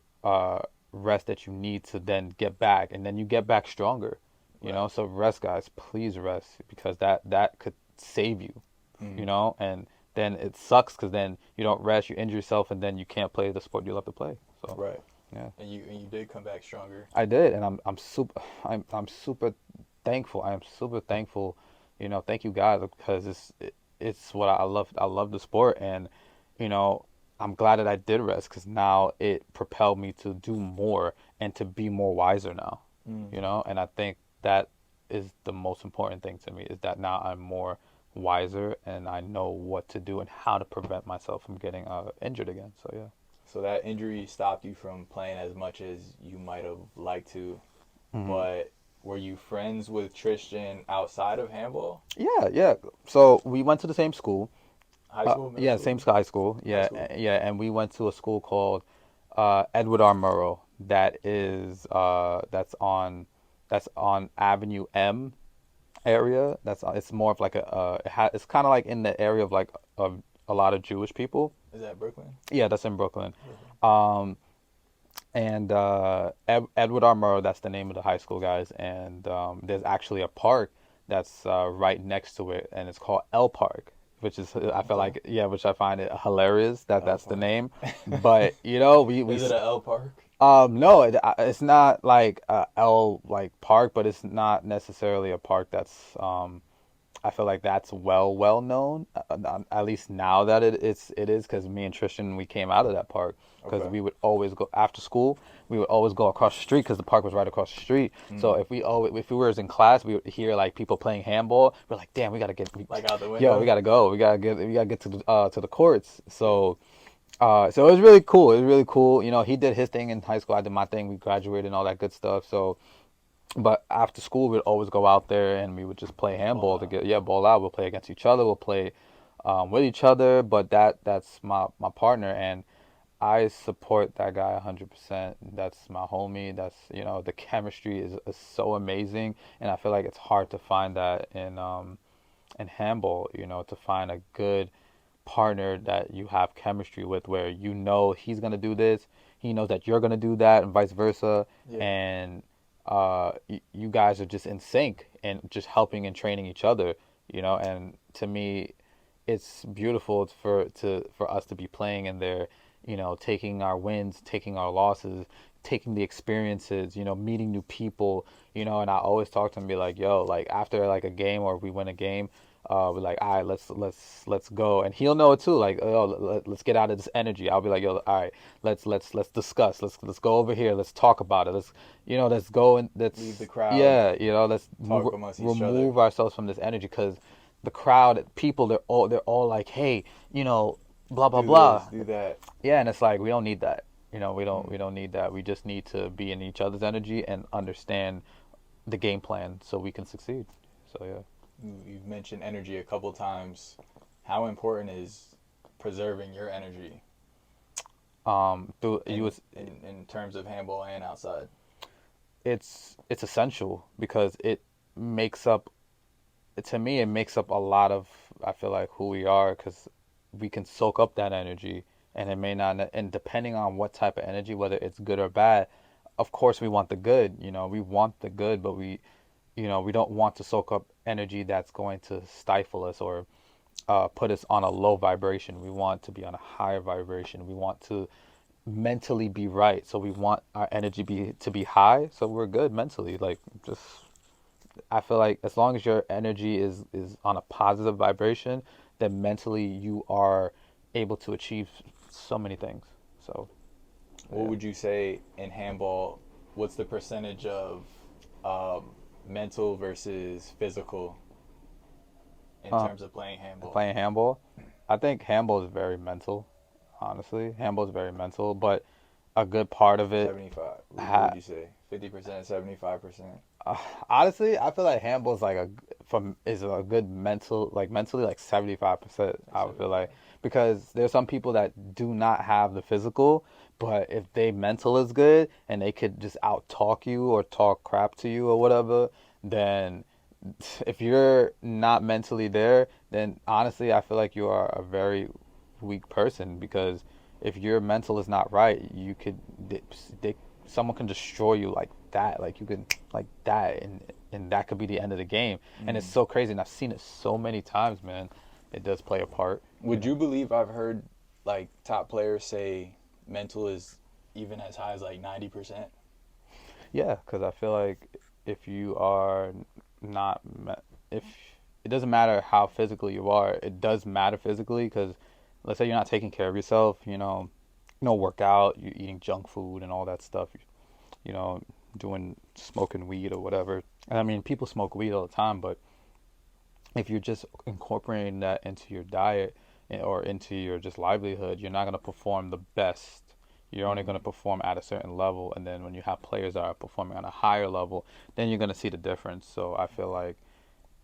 S1: rest that you need to then get back, and then you get back stronger.
S2: Right.
S1: So rest, guys, please rest, because that could save you.
S2: Mm.
S1: And then it sucks because then you don't rest, you injure yourself, and then you can't play the sport you love to play. So
S2: Right.
S1: yeah,
S2: And you did come back stronger.
S1: I did, and I'm super thankful. I am super thankful. Thank you guys, because it's what I love. I love the sport, and you know I'm glad that I did rest, because now it propelled me to do more and to be more wiser now.
S2: Mm.
S1: And I think that is the most important thing to me, is that now I'm more wiser and I know what to do and how to prevent myself from getting injured again. So yeah.
S2: So that injury stopped you from playing as much as you might have liked to,
S1: Hmm.
S2: but were you friends with Tristan outside of handball?
S1: Yeah, yeah. So we went to the same school.
S2: High school, middle
S1: Yeah,
S2: school,
S1: same high school.
S2: high
S1: Yeah,
S2: school?
S1: yeah, and we went to a school called Edward R. Murrow. That's on Avenue M area. It's more of like it's kind of like in the area of like of a lot of Jewish people.
S2: Is that Brooklyn?
S1: Yeah, that's in Brooklyn.
S2: Brooklyn.
S1: Um, and Edward R. Murrow, that's the name of the high school, guys. And there's actually a park that's right next to it, and it's called L Park, which is I feel
S2: Okay.
S1: like, yeah, which I find it hilarious that
S2: L
S1: that's the
S2: Park.
S1: name. But we
S2: Is it a L Park?
S1: no, it's not like L like park, but it's not necessarily a park that's I feel like that's well known, at least now that it is, because me and Tristan, we came out of that park, because
S2: Okay.
S1: we would always go after school. We would always go across the street, because the park was right across the street. So
S2: Mm.
S1: if we were in class, we would hear like people playing handball. We're like, damn, we gotta
S2: Like out the
S1: yo, we
S2: window?
S1: gotta go. We gotta get to the courts. So it was really cool. It was really cool. He did his thing in high school. I did my thing. We graduated and all that good stuff. So, but after school, we'd always go out there and we would just play
S2: Ball
S1: handball
S2: out.
S1: together. Yeah, ball out. We'll play against each other. We'll play with each other. But that's my partner, and I support that guy 100%. That's my homie. That's the chemistry is so amazing, and I feel like it's hard to find that in handball. To find a good partner that you have chemistry with, where he's gonna do this, he knows that you're gonna do that, and vice versa,
S2: Yeah.
S1: and you guys are just in sync and just helping and training each other. And to me, it's beautiful for us to be playing in there, taking our wins, taking our losses, taking the experiences, meeting new people, and I always talk to him, be like, yo, like after like a game or we win a game, we're like, all right, let's go, and he'll know it too. Like, oh, let's get out of this energy. I'll be like, yo, all right, let's discuss. Let's go over here. Let's talk about it. Let's go and
S2: Leave
S1: let's
S2: the crowd,
S1: yeah, let's
S2: talk amongst each other.
S1: remove ourselves from this energy, because the crowd, people, they're all like, hey, blah blah
S2: Do this,
S1: blah.
S2: do that.
S1: Yeah, and it's like we don't need that. We don't
S2: Mm.
S1: we don't need that. We just need to be in each other's energy and understand the game plan so we can succeed. So yeah.
S2: You've mentioned energy a couple times. How important is preserving your energy
S1: Through you
S2: in
S1: was
S2: in terms of handball and outside?
S1: it's essential, because it makes up to me, it makes up a lot of, I feel like, who we are, because we can soak up that energy, and it may not, and depending on what type of energy, whether it's good or bad, of course we want the good, we want the good, but we don't want to soak up energy that's going to stifle us or put us on a low vibration. We want to be on a higher vibration. We want to mentally be right. So we want our energy to be high, so we're good mentally. Like, just, I feel like as long as your energy is on a positive vibration, then mentally you are able to achieve so many things. So,
S2: What
S1: yeah.
S2: would you say in handball? What's the percentage of um, mental versus physical in
S1: Uh,
S2: terms of playing handball?
S1: Playing handball, I think handball is very mental. Honestly, handball is very mental, but a good part of it,
S2: 75. What
S1: ha-
S2: would you say? 50%, 75%?
S1: uh, honestly, I feel like handball is like is a good mental, like mentally, like 75%.
S2: Like
S1: I would feel like,
S2: 75.
S1: because there's some people that do not have the physical, but if they mental is good and they could just out talk you or talk crap to you or whatever, then if you're not mentally there, then honestly, I feel like you are a very weak person, because if your mental is not right, you could they, someone can destroy you like that, like you could like that, and that could be the end of the game. And it's
S2: Mm.
S1: so crazy, and I've seen it so many times, man. It does play a part,
S2: Would you believe I've heard like top players say mental is even as high as like 90%?
S1: Yeah, because I feel like if you are not, if it doesn't matter how physical you are, it does matter physically, because let's say you're not taking care of yourself, no workout, you're eating junk food and all that stuff, you know, doing smoking weed or whatever. And I mean, people smoke weed all the time, but if you're just incorporating that into your diet or into your just livelihood, you're not going to perform the best. You're only going to
S2: Mm.
S1: perform at a certain level, and then when you have players that are performing on a higher level, then you're going to see the difference. So I feel like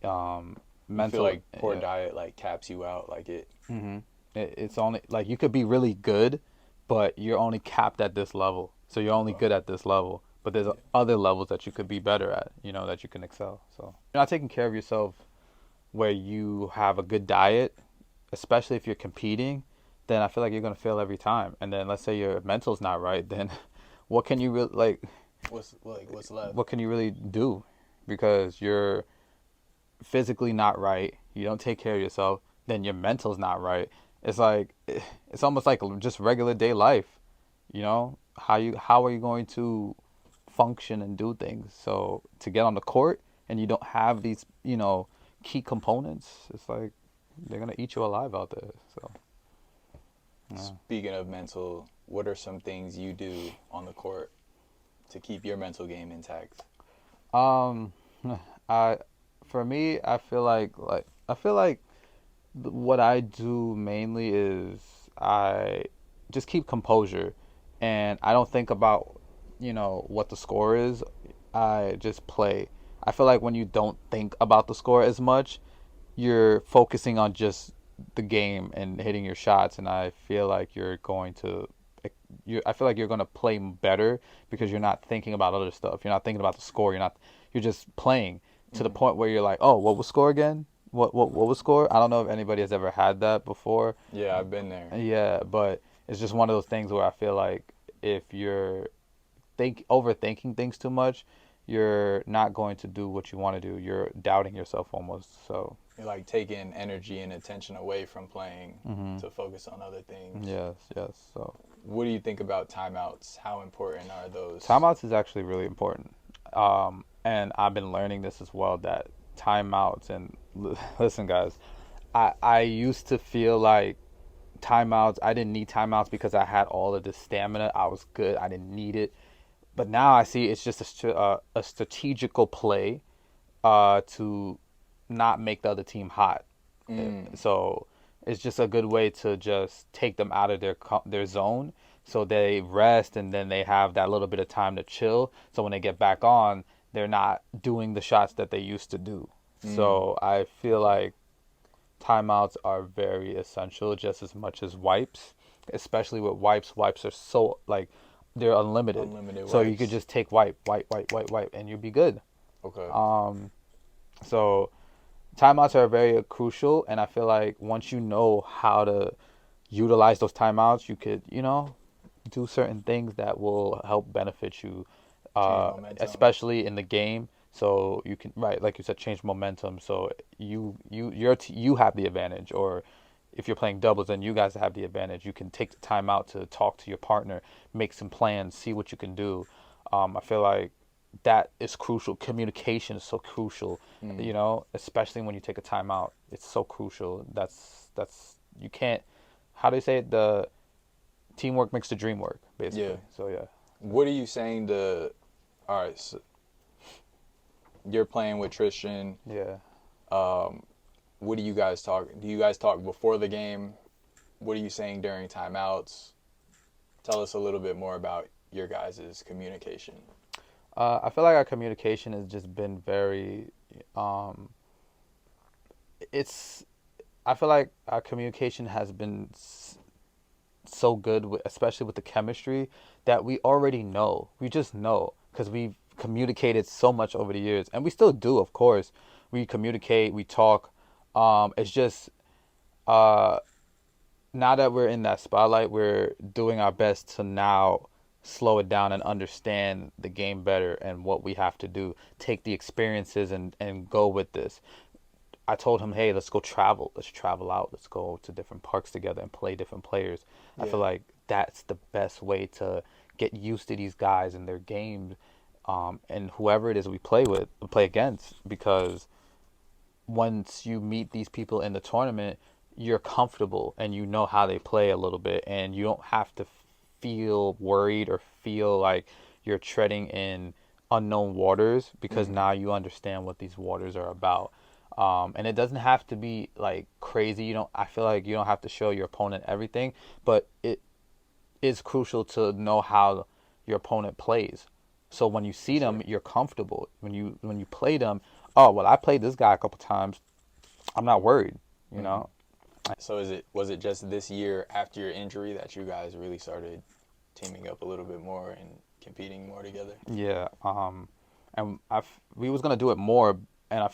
S1: um,
S2: You feel
S1: mental,
S2: like poor diet like caps you out, like it.
S1: hmm it's only like you could be really good, but you're only capped at this level. So you're only
S2: Okay.
S1: good at this level, but there's
S2: Yeah.
S1: other levels that you could be better at. That you can excel. So you're not taking care of yourself where you have a good diet, especially if you're competing, then I feel like you're gonna fail every time. And then let's say your mental's not right, then what can you really like?
S2: What's left?
S1: What can you really do? Because you're physically not right. You don't take care of yourself. Then your mental's not right. It's like it's almost like just regular day life. How are you going to function and do things? So to get on the court and you don't have these key components, it's like they're gonna eat you alive out there. So yeah.
S2: Speaking of mental, what are some things you do on the court to keep your mental game intact?
S1: Um, I for me, I feel like what I do mainly is I just keep composure, and I don't think about what the score is. I just play. I feel like when you don't think about the score as much, you're focusing on just the game and hitting your shots, and I feel like I feel like you're going to play better because you're not thinking about other stuff. You're not thinking about the score. You're just playing to the
S2: Mm.
S1: point where you're like, "Oh, what was score again? What was score?" I don't know if anybody has ever had that before.
S2: Yeah, I've been there.
S1: Yeah, but it's just one of those things where I feel like if you're overthinking things too much, you're not going to do what you want to do. You're doubting yourself almost. So,
S2: You're like taking energy and attention away from playing
S1: hmm
S2: to focus on other things.
S1: yes, yes. So,
S2: What do you think about timeouts? How important are those?
S1: timeouts is actually really important. And I've been learning this as well, that timeouts and listen, guys, I used to feel like timeouts. I didn't need timeouts because I had all of this stamina. I was good. I didn't need it. But now I see it's just a strategical play to not make the other team hot.
S2: Mm.
S1: So it's just a good way to just take them out of their zone, so they rest, and then they have that little bit of time to chill. So when they get back on, they're not doing the shots that they used to do.
S2: Mm.
S1: So I feel like timeouts are very essential, just as much as wipes, especially with wipes. Wipes are so like they're unlimited.
S2: Unlimited
S1: So you could
S2: wipes.
S1: just take wipe, wipe, wipe, wipe, wipe, and you'll be good.
S2: Okay.
S1: Um, so timeouts are very crucial, and I feel like once you know how to utilize those timeouts, you could, do certain things that will help benefit you,
S2: Change momentum.
S1: especially in the game. So you can, right, like you said, change momentum. So you have the advantage, or if you're playing doubles, then you guys have the advantage. You can take the time out to talk to your partner, make some plans, see what you can do. I feel like that is crucial. Communication is so crucial, especially when you take a timeout. It's so crucial. That's you can't. How do you say it? The teamwork makes the dream work, basically.
S2: Yeah.
S1: So yeah.
S2: What are you saying to? All right, so you're playing with Tristan.
S1: Yeah.
S2: What do you guys talk? Do you guys talk before the game? What are you saying during timeouts? Tell us a little bit more about your guys' communication.
S1: I feel like our communication has just been very. It's. I feel like our communication has been so good, especially with the chemistry, that we already know. We just know because we've communicated so much over the years, and we still do, of course. We communicate, we talk. It's just now that we're in that spotlight, we're doing our best to now slow it down and understand the game better and what we have to do. Take the experiences and go with this. I told him, hey, let's go travel. Let's travel out. Let's go to different parks together and play different players. I feel like that's the best way to get used to these guys and their games, and whoever it is we play against, because once you meet these people in the tournament, you're comfortable and you know how they play a little bit, and you don't have to feel worried or feel like you're treading in unknown waters, because now you understand what these waters are about. And it doesn't have to be like crazy. I feel like you don't have to show your opponent everything, but it is crucial to know how your opponent plays. So when you see them, you're comfortable. When you play them, oh well, I played this guy a couple times. I'm not worried, you know.
S2: So was it just this year after your injury that you guys really started teaming up a little bit more and competing more together?
S1: Yeah. And we was gonna do it more, and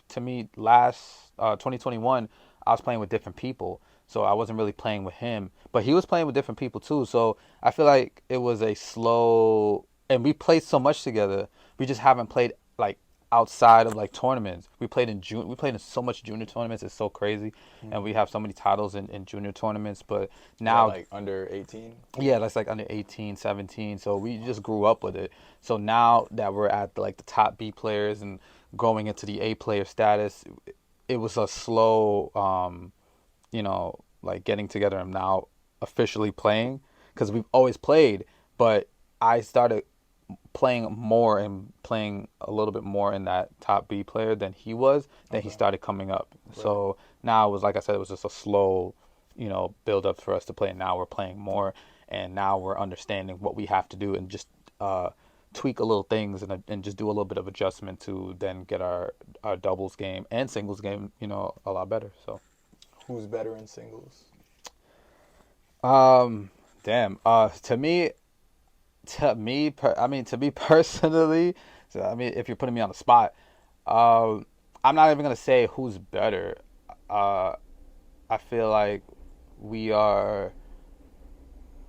S1: to me, last 2021, I was playing with different people, so I wasn't really playing with him, but he was playing with different people too. So I feel like it was a slow, and we played so much together. We just haven't played like outside of like tournaments. We played in June. We played in so much junior tournaments. It's so crazy, and we have so many titles in junior tournaments. But now,
S2: like under 18.
S1: yeah, that's like under 18, 17. So we just grew up with it. So now that we're at like the top B players and going into the A player status, it was a slow, like getting together and now officially playing, because we've always played, but I started playing more and playing a little bit more in that top B player than he was. Then he started coming up. Right. So now it was, like I said, it was just a slow, build up for us to play. And now we're playing more, and now we're understanding what we have to do, and just tweak a little things and just do a little bit of adjustment to then get our doubles game and singles game, a lot better. So
S2: who's better in singles?
S1: Damn. To me personally, so if you're putting me on the spot, I'm not even gonna say who's better. I feel like we are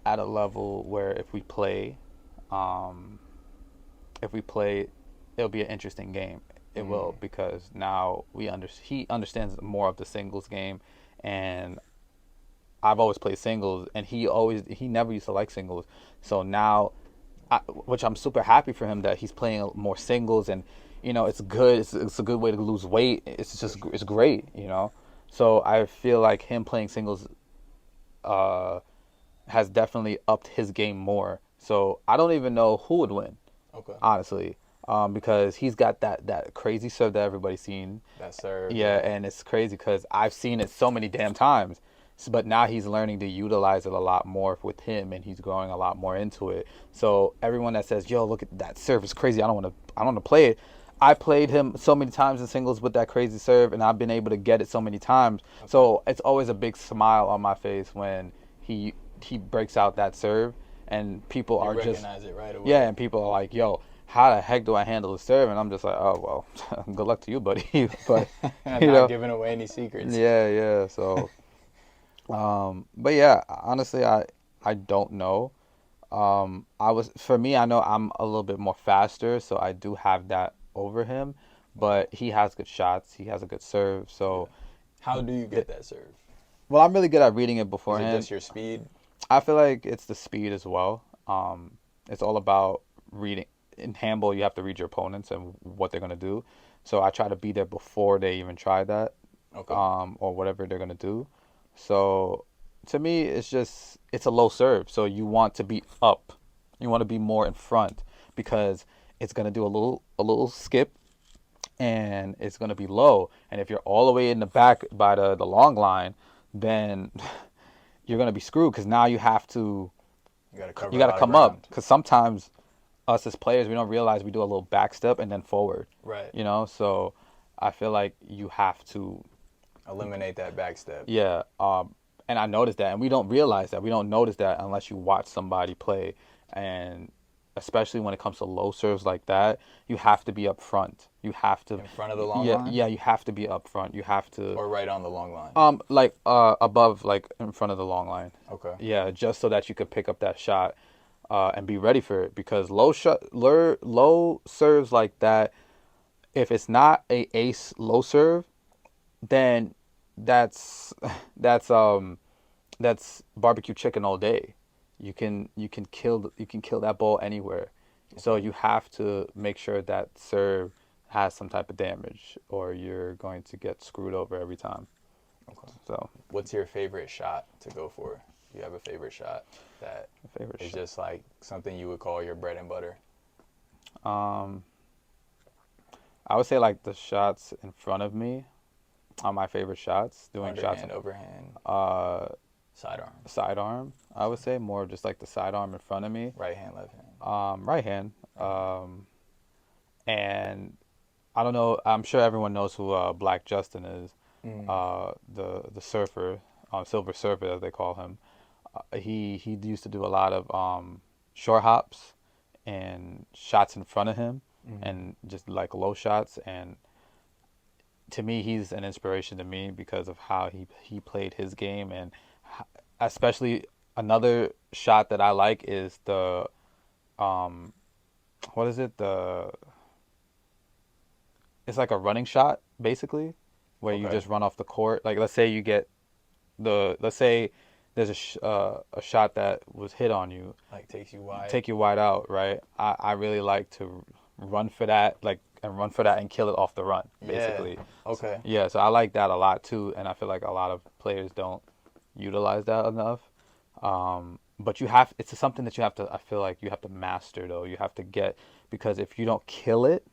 S1: at a level where if we play, it'll be an interesting game. It will, because now he understands more of the singles game, and I've always played singles, and he never used to like singles. So now, which I'm super happy for him that he's playing more singles, and it's good. It's a good way to lose weight. It's great, So I feel like him playing singles has definitely upped his game more. So I don't even know who would win, honestly, because he's got that crazy serve that everybody's seen.
S2: That serve.
S1: Yeah, and it's crazy because I've seen it so many damn times. But now he's learning to utilize it a lot more with him, and he's growing a lot more into it. So everyone that says, "Yo, look at that serve, is crazy. I don't want to play it." I played him so many times in singles with that crazy serve, and I've been able to get it so many times. So it's always a big smile on my face when he breaks out that serve, and people are just
S2: recognize it right away.
S1: Yeah, and people are like, "Yo, how the heck do I handle the serve? And I'm just like, oh well, good luck to you, buddy. But you
S2: Not
S1: know,
S2: giving away any secrets.
S1: yeah. So, but yeah, honestly, I don't know. For me, I know I'm a little bit more faster, so I do have that over him.
S2: Okay.
S1: But he has good shots. He has a good serve.
S2: Yeah.
S1: So,
S2: How do you
S1: th-
S2: get that serve?
S1: well, I'm really good at reading it
S2: Is it
S1: beforehand.
S2: just your speed?
S1: I feel like it's the speed as well. It's all about reading. In handball, you have to read your opponents and what they're gonna do. So I try to be there before they even try that,
S2: Okay.
S1: or whatever they're gonna do. So to me, it's a low serve. So you want to be up. You want to be more in front because it's gonna do a little skip and it's gonna be low. And if you're all the way in the back by the long line, then you're gonna be screwed because now
S2: You got to cover
S1: you
S2: a
S1: got to
S2: lot of
S1: come up
S2: ground.
S1: because sometimes us as players we don't realize we do a little back step and then forward.
S2: Right.
S1: So I feel like you have to,
S2: Eliminate that back step.
S1: yeah. And I noticed that, and we don't realize that. We don't notice that unless you watch somebody play, and especially when it comes to low serves like that, you have to be up front. You have to,
S2: In front of the long
S1: yeah,
S2: line?
S1: yeah. You have to be up front. You have to,
S2: Or right on the long line?
S1: like above, like in front of the long line.
S2: Okay.
S1: Yeah, just so that you could pick up that shot, and be ready for it. Because low serves like that, if it's not a ace low serve, then that's that's um that's barbecue chicken all day. You can kill that ball anywhere. So you have to make sure that serve has some type of damage, or you're going to get screwed over every time.
S2: Okay.
S1: So
S2: What's your favorite shot to go for? You have a favorite shot that
S1: favorite
S2: is
S1: shot.
S2: just like something you would call your bread and butter?
S1: Um, I would say like the shots in front of me are my favorite shots. Doing shots,
S2: Underhand, overhand,
S1: uh,
S2: sidearm,
S1: sidearm. I would say more just like the sidearm in front of me.
S2: right hand, left hand.
S1: Right hand.
S2: Right hand.
S1: And I don't know. I'm sure everyone knows who Black Justin is.
S2: Mm.
S1: The surfer, Silver Surfer as they call him. He used to do a lot of short hops and shots in front of him,
S2: Mm.
S1: and just like low shots. And to me, he's an inspiration to me because of how he played his game, and especially another shot that I like is the um what is it, the it's like a running shot basically, where you
S2: Okay.
S1: just run off the court. Like let's say there's a shot that was hit on you,
S2: Like takes you wide.
S1: take you wide out, right? I really like to run for that, like, and run for that and kill it off the run,
S2: Yeah.
S1: basically.
S2: Okay.
S1: Yeah, so I like that a lot too, and I feel like a lot of players don't utilize that enough. But it's something that I feel like you have to master though. You have to get, because if you don't kill it,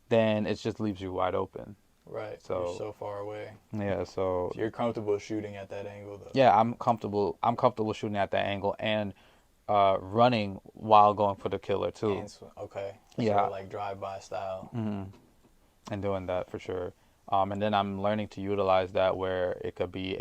S1: then it just leaves you wide open.
S2: Right.
S1: So
S2: You're so far away.
S1: yeah,
S2: So you're comfortable shooting at that angle though.
S1: yeah, I'm comfortable. I'm comfortable shooting at that angle and running while going for the killer too.
S2: Okay.
S1: Yeah.
S2: So like drive by style.
S1: And doing that for sure. And then I'm learning to utilize that where it could be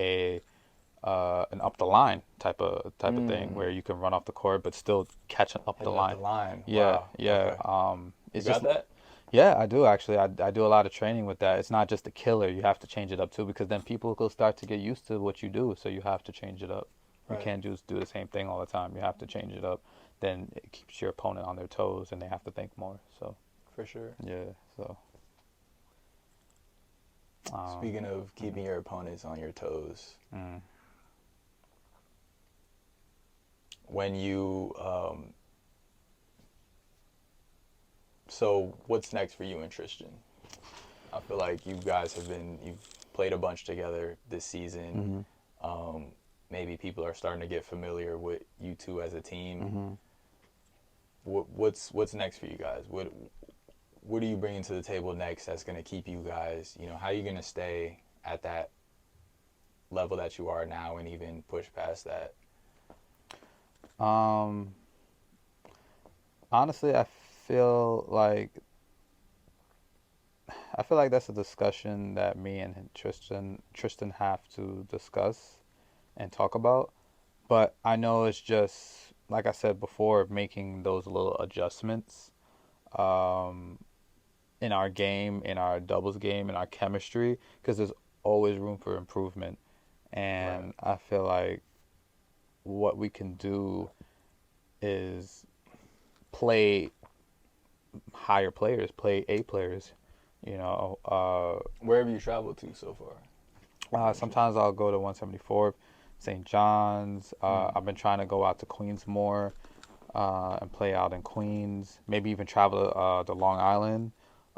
S1: an up the line type of thing where you can run off the court but still catch an up
S2: Hit
S1: the
S2: it
S1: line.
S2: up the line.
S1: Yeah,
S2: Wow.
S1: yeah.
S2: Okay.
S1: It's
S2: You got
S1: just
S2: that?
S1: yeah, I do actually. I do a lot of training with that. It's not just a killer. You have to change it up too because then people will start to get used to what you do. So you have to change it up. You
S2: Right.
S1: can't just do the same thing all the time. You have to change it up. Then it keeps your opponent on their toes and they have to think more. So
S2: For sure.
S1: yeah. So
S2: Speaking of keeping your opponents on your toes,
S1: mm,
S2: when you so what's next for you and Tristan? I feel like you guys you've played a bunch together this season. Maybe people are starting to get familiar with you two as a team. What's next for you guys? What are you bringing to the table next that's going to keep you guys, how are you going to stay at that level that you are now and even push past that?
S1: honestly, I feel like that's a discussion that me and Tristan have to discuss and talk about. But I know it's just like I said before, making those little adjustments in our game, in our doubles game, in our chemistry, because there's always room for improvement.
S2: Right.
S1: And I feel like what we can do is play higher players, play A players. You know,
S2: Where have you traveled to so far? I'm interested.
S1: sometimes I'll go to 174th, St. John's.
S2: Mm.
S1: I've been trying to go out to Queens more and play out in Queens. Maybe even travel to Long Island.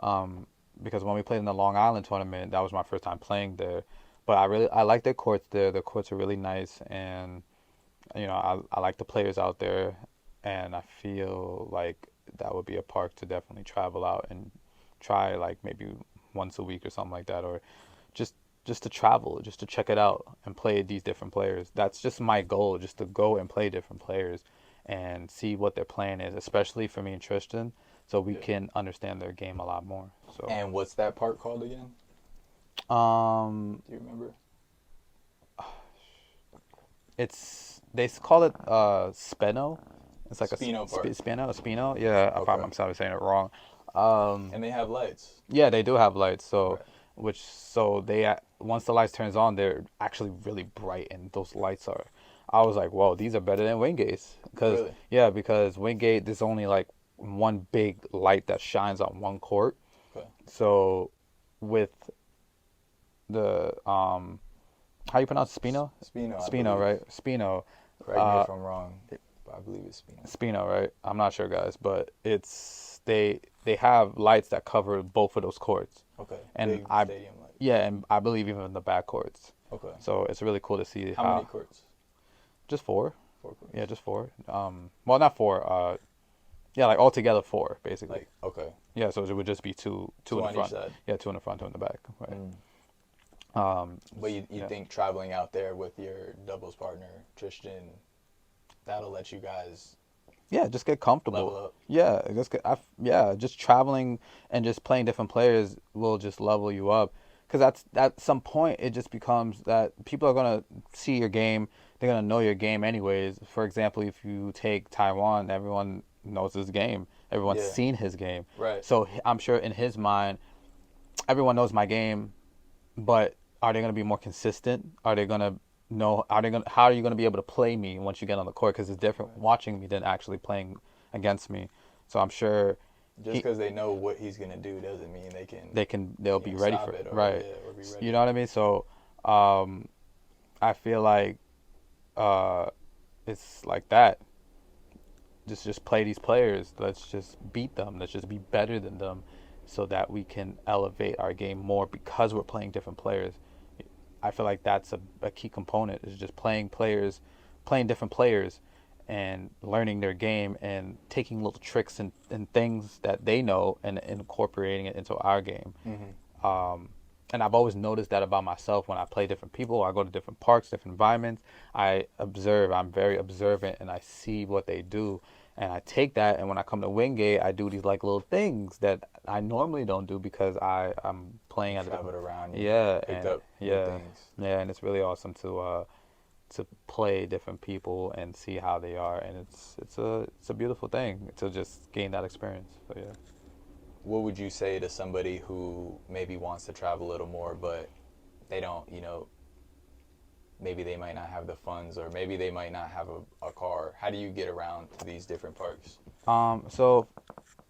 S1: Um, because when we played in the Long Island tournament, that was my first time playing there. But I like their courts there. The courts are really nice, and I like the players out there, and I feel like that would be a park to definitely travel out and try like maybe once a week or something like that, or just just to travel, just to check it out and play these different players. That's just my goal, just to go and play different players and see what their plan is, especially for me and Tristan, so we
S2: Yeah.
S1: can understand their game a lot more. So,
S2: And what's that park called again?
S1: um,
S2: Do you remember?
S1: they call it Speno. It's like a
S2: Spino Park.
S1: Spino. Yeah, if
S2: Okay.
S1: I'm sorry saying it wrong.
S2: And they have lights.
S1: Yeah, they do have lights. So,
S2: Right.
S1: once the lights turns on, they're actually really bright, and those lights are. I was like, whoa, these are better than Wingate's, because
S2: Really?
S1: yeah, because Wingate there's only like one big light that shines on one court.
S2: Okay.
S1: So, with the how you pronounce Spino?
S2: Spino, I
S1: Spino,
S2: believe.
S1: right? Spino.
S2: Correct me if I'm wrong, but I believe it's Spino.
S1: Spino, right? I'm not sure, guys, but they have lights that cover both of those courts,
S2: Okay.
S1: and
S2: Big
S1: I
S2: stadium light.
S1: yeah, and I believe even in the back courts.
S2: Okay.
S1: So it's really cool to see
S2: How many
S1: how
S2: courts?
S1: just four,
S2: Four courts.
S1: yeah, just four. Well, not four. Yeah, like altogether four, basically.
S2: Like, okay.
S1: Yeah, so it would just be two in
S2: Two
S1: the
S2: on each
S1: front.
S2: side.
S1: Yeah, two in the front, two in the back. Right.
S2: Mm.
S1: Um,
S2: But you
S1: yeah.
S2: think traveling out there with your doubles partner, Tristan, that'll let you guys
S1: Yeah, just get
S2: level
S1: comfortable.
S2: up?
S1: Yeah, yeah, just traveling and just playing different players will just level you up. Because that's at some point it just becomes that people are gonna see your game. They're gonna know your game anyways. For example, if you take Taiwan, everyone knows his game. Everyone's
S2: Yeah.
S1: seen his game.
S2: Right.
S1: So I'm sure in his mind, everyone knows my game. But are they gonna be more consistent? Are they gonna know? Are they gonna? How are you gonna be able to play me once you get on the court? Because it's different
S2: Right.
S1: watching me than actually playing against me. So I'm sure
S2: Just
S1: he,
S2: because they know what he's gonna do doesn't mean
S1: they'll
S2: they
S1: be
S2: can
S1: ready
S2: stop
S1: for it,
S2: it or
S1: right?
S2: yeah or be
S1: You
S2: ready.
S1: know what I mean? So um, I feel like uh, it's like that. Just play these players. Let's just beat them. Let's just be better than them, so that we can elevate our game more because we're playing different players. I feel like that's a key component is just playing different players, and learning their game and taking little tricks and things that they know and incorporating it into our game.
S2: Mm-hmm.
S1: Um, and I've always noticed that about myself when I play different people. I go to different parks, different environments. I observe. I'm very observant, and I see what they do. And I take that, and when I come to Wingate, I do these like little things that I normally don't do because I'm playing at a different.
S2: Traveled around, you
S1: Yeah,
S2: picked
S1: and
S2: up new
S1: yeah,
S2: things.
S1: yeah, and it's really awesome to play different people and see how they are, and it's a beautiful thing to just gain that experience. So yeah.
S2: What would you say to somebody who maybe wants to travel a little more, but they don't, maybe they might not have the funds or maybe they might not have a car? How do you get around to these different parks?
S1: So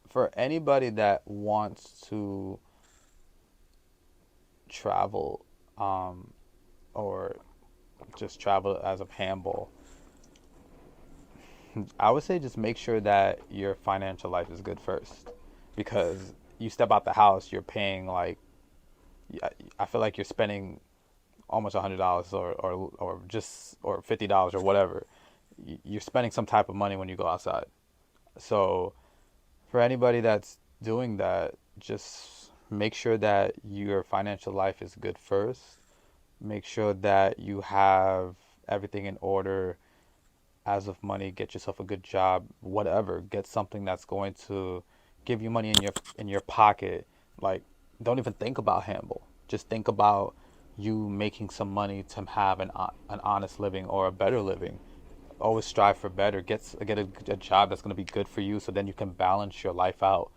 S1: for anybody that wants to travel, or just travel as a handball, I would say just make sure that your financial life is good first, because you step out the house, you're paying like, I feel like you're spending almost $100 or $50 or whatever. You're spending some type of money when you go outside. So for anybody that's doing that, just make sure that your financial life is good first. Make sure that you have everything in order as of money. Get yourself a good job, whatever. Get something that's going to give you money in your pocket. Like, don't even think about handball. Just think about you making some money to have an honest living or a better living. Always strive for better. Get a job that's going to be good for you, so then you can balance your life out.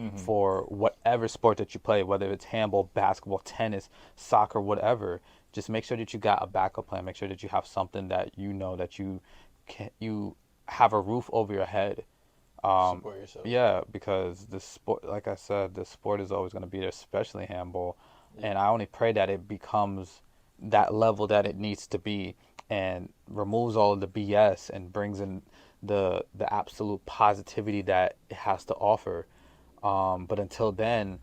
S1: for whatever sport that you play, whether it's handball, basketball, tennis, soccer, whatever. Just make sure that you got a backup plan. Make sure that you have something that you know that you have a roof over your head.
S2: Support yourself.
S1: Yeah, because the sport, like I said, the sport is always going to be there, especially handball. And I only pray that it becomes that level that it needs to be and removes all of the BS and brings in the absolute positivity that it has to offer. But until then,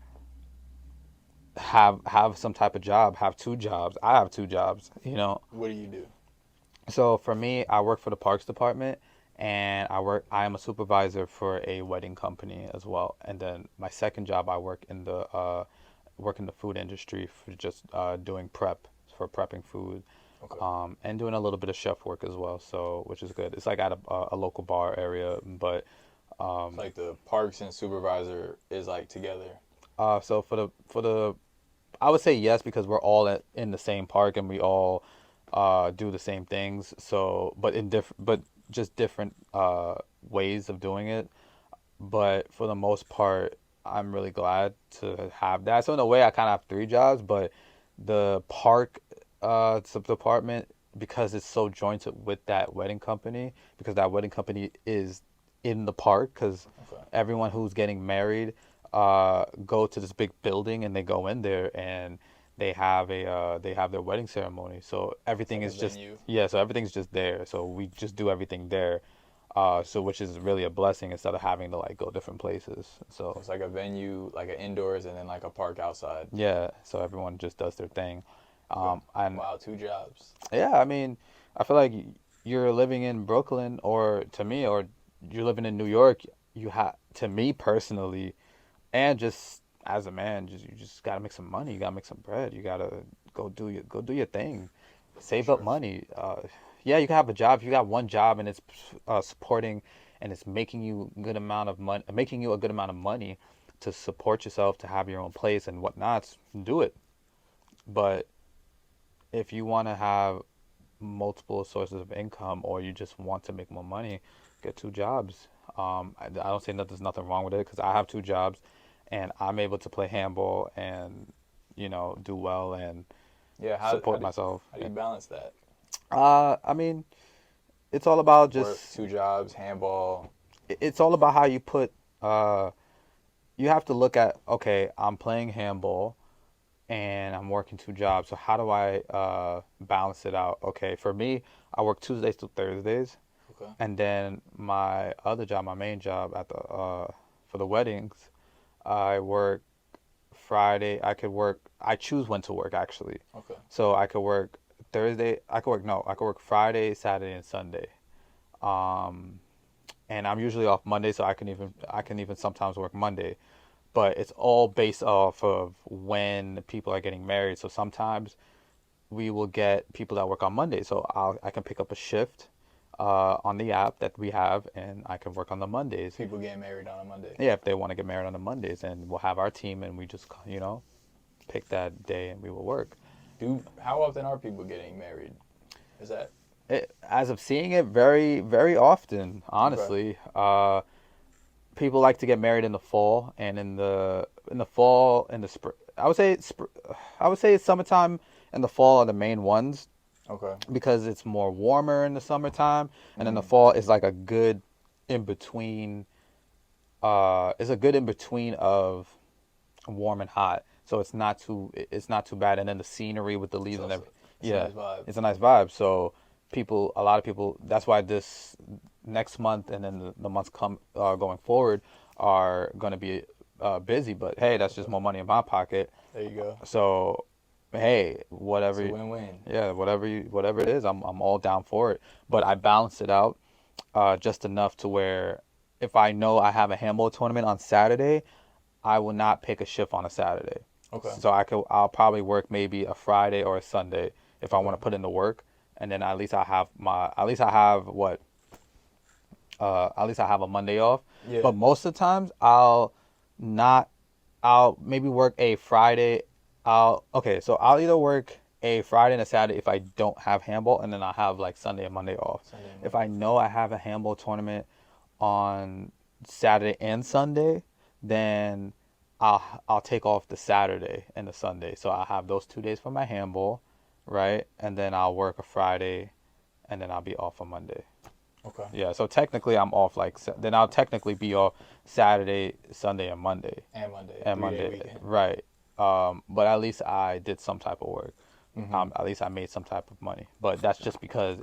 S1: have some type of job, have two jobs. I have two jobs, you know.
S2: What do you do?
S1: So for me, I work for the parks department, and I am a supervisor for a wedding company as well. And then my second job, I work in the food industry for just doing prep for prepping food,
S2: Okay.
S1: and doing a little bit of chef work as well. So which is good. It's like at a local bar area, but
S2: It's like the parks and supervisor is like together.
S1: so for the I would say yes because we're all in the same park and we all do the same things. So, but just different ways of doing it. But for the most part, I'm really glad to have that. So in a way, I kind of have three jobs, but the park sub department because it's so jointed with that wedding company because that wedding company is in the park because
S2: Okay.
S1: everyone who's getting married go to this big building and they go in there and they have their wedding ceremony. So
S2: It's
S1: everything
S2: like a
S1: is just
S2: venue.
S1: yeah, so everything's just there. So we just do everything there. So which is really a blessing instead of having to like go different places. So
S2: It's like a venue, like an indoors, and then like a park outside.
S1: yeah, so everyone just does their thing.
S2: Okay.
S1: And
S2: Wow, two jobs.
S1: yeah, I mean, I feel like you're living in Brooklyn or to me or you're living in New York, you have to me personally and just as a man, you just got to make some money, you got to make some bread. You got to go do your thing.
S2: For
S1: Save up
S2: sure.
S1: money. Yeah, you can have a job. If you got one job and it's supporting and it's making you a good amount of money, making you a good amount of money to support yourself, to have your own place and whatnot, do it. But if you want to have multiple sources of income or you just want to make more money, get two jobs. I don't say that there's nothing wrong with it because I have two jobs and I'm able to play handball and, do well and
S2: Yeah.
S1: support myself.
S2: How do you balance that?
S1: I mean, it's all about
S2: Work,
S1: just,
S2: two jobs, handball.
S1: it's all about how you put, you have to look at, okay, I'm playing handball and I'm working two jobs. So how do I balance it out? Okay, for me, I work Tuesdays to Thursdays,
S2: Okay.
S1: and then my other job, my main job at the for the weddings, I work Friday. I could work. I choose when to work actually.
S2: Okay.
S1: So I could work Thursday. I could work no. I could work Friday, Saturday, and Sunday. Um, and I'm usually off Monday, so I can even sometimes work Monday, but it's all based off of when people are getting married. So sometimes we will get people that work on Monday. So I can pick up a shift on the app that we have, and I can work on the Mondays.
S2: People getting married on a Monday.
S1: Yeah, if they want to get married on the Mondays, and we'll have our team, and we just pick that day, and we will work.
S2: How often are people getting married? Is that
S1: As of seeing it, very very often,
S2: okay?
S1: honestly. People like to get married in the fall and in the fall in the spring. I would say summertime and the fall are the main ones
S2: Okay.
S1: because it's more warmer in the summertime, and then the
S2: Mm.
S1: fall is like a good in between. It's a good in between of warm and hot, so it's not too bad. And then the scenery with the leaves
S2: So
S1: and everything,
S2: it's a
S1: yeah,
S2: nice vibe.
S1: it's a nice vibe. So a lot of people. That's why this next month and then the months going forward are going to be busy. But hey, that's just
S2: Okay.
S1: more money in my pocket.
S2: There you go.
S1: So hey,
S2: It's a
S1: whatever,
S2: win-win.
S1: yeah, whatever it is, I'm all down for it. But I balance it out just enough to where if I know I have a handball tournament on Saturday, I will not pick a shift on a Saturday.
S2: Okay.
S1: So I'll probably work maybe a Friday or a Sunday if I want
S2: Okay.
S1: to put in the work, and then at least I have what at least I have a Monday off.
S2: Yeah.
S1: But most of the times not I'll maybe work a Friday. So I'll either work a Friday and a Saturday if I don't have handball, and then I'll have like Sunday and Monday off.
S2: Sunday and
S1: If
S2: Monday.
S1: I know I have a handball tournament on Saturday and Sunday, then I'll take off the Saturday and the Sunday. So I'll have those 2 days for my handball, right? And then I'll work a Friday, and then I'll be off on Monday.
S2: Okay.
S1: Yeah, so technically I'm off then I'll technically be off Saturday, Sunday, and Monday.
S2: And Monday,
S1: And
S2: 3 day
S1: Monday,
S2: weekend.
S1: right. But at least I did some type of work.
S2: Mm-hmm.
S1: At least I made some type of money. But that's just because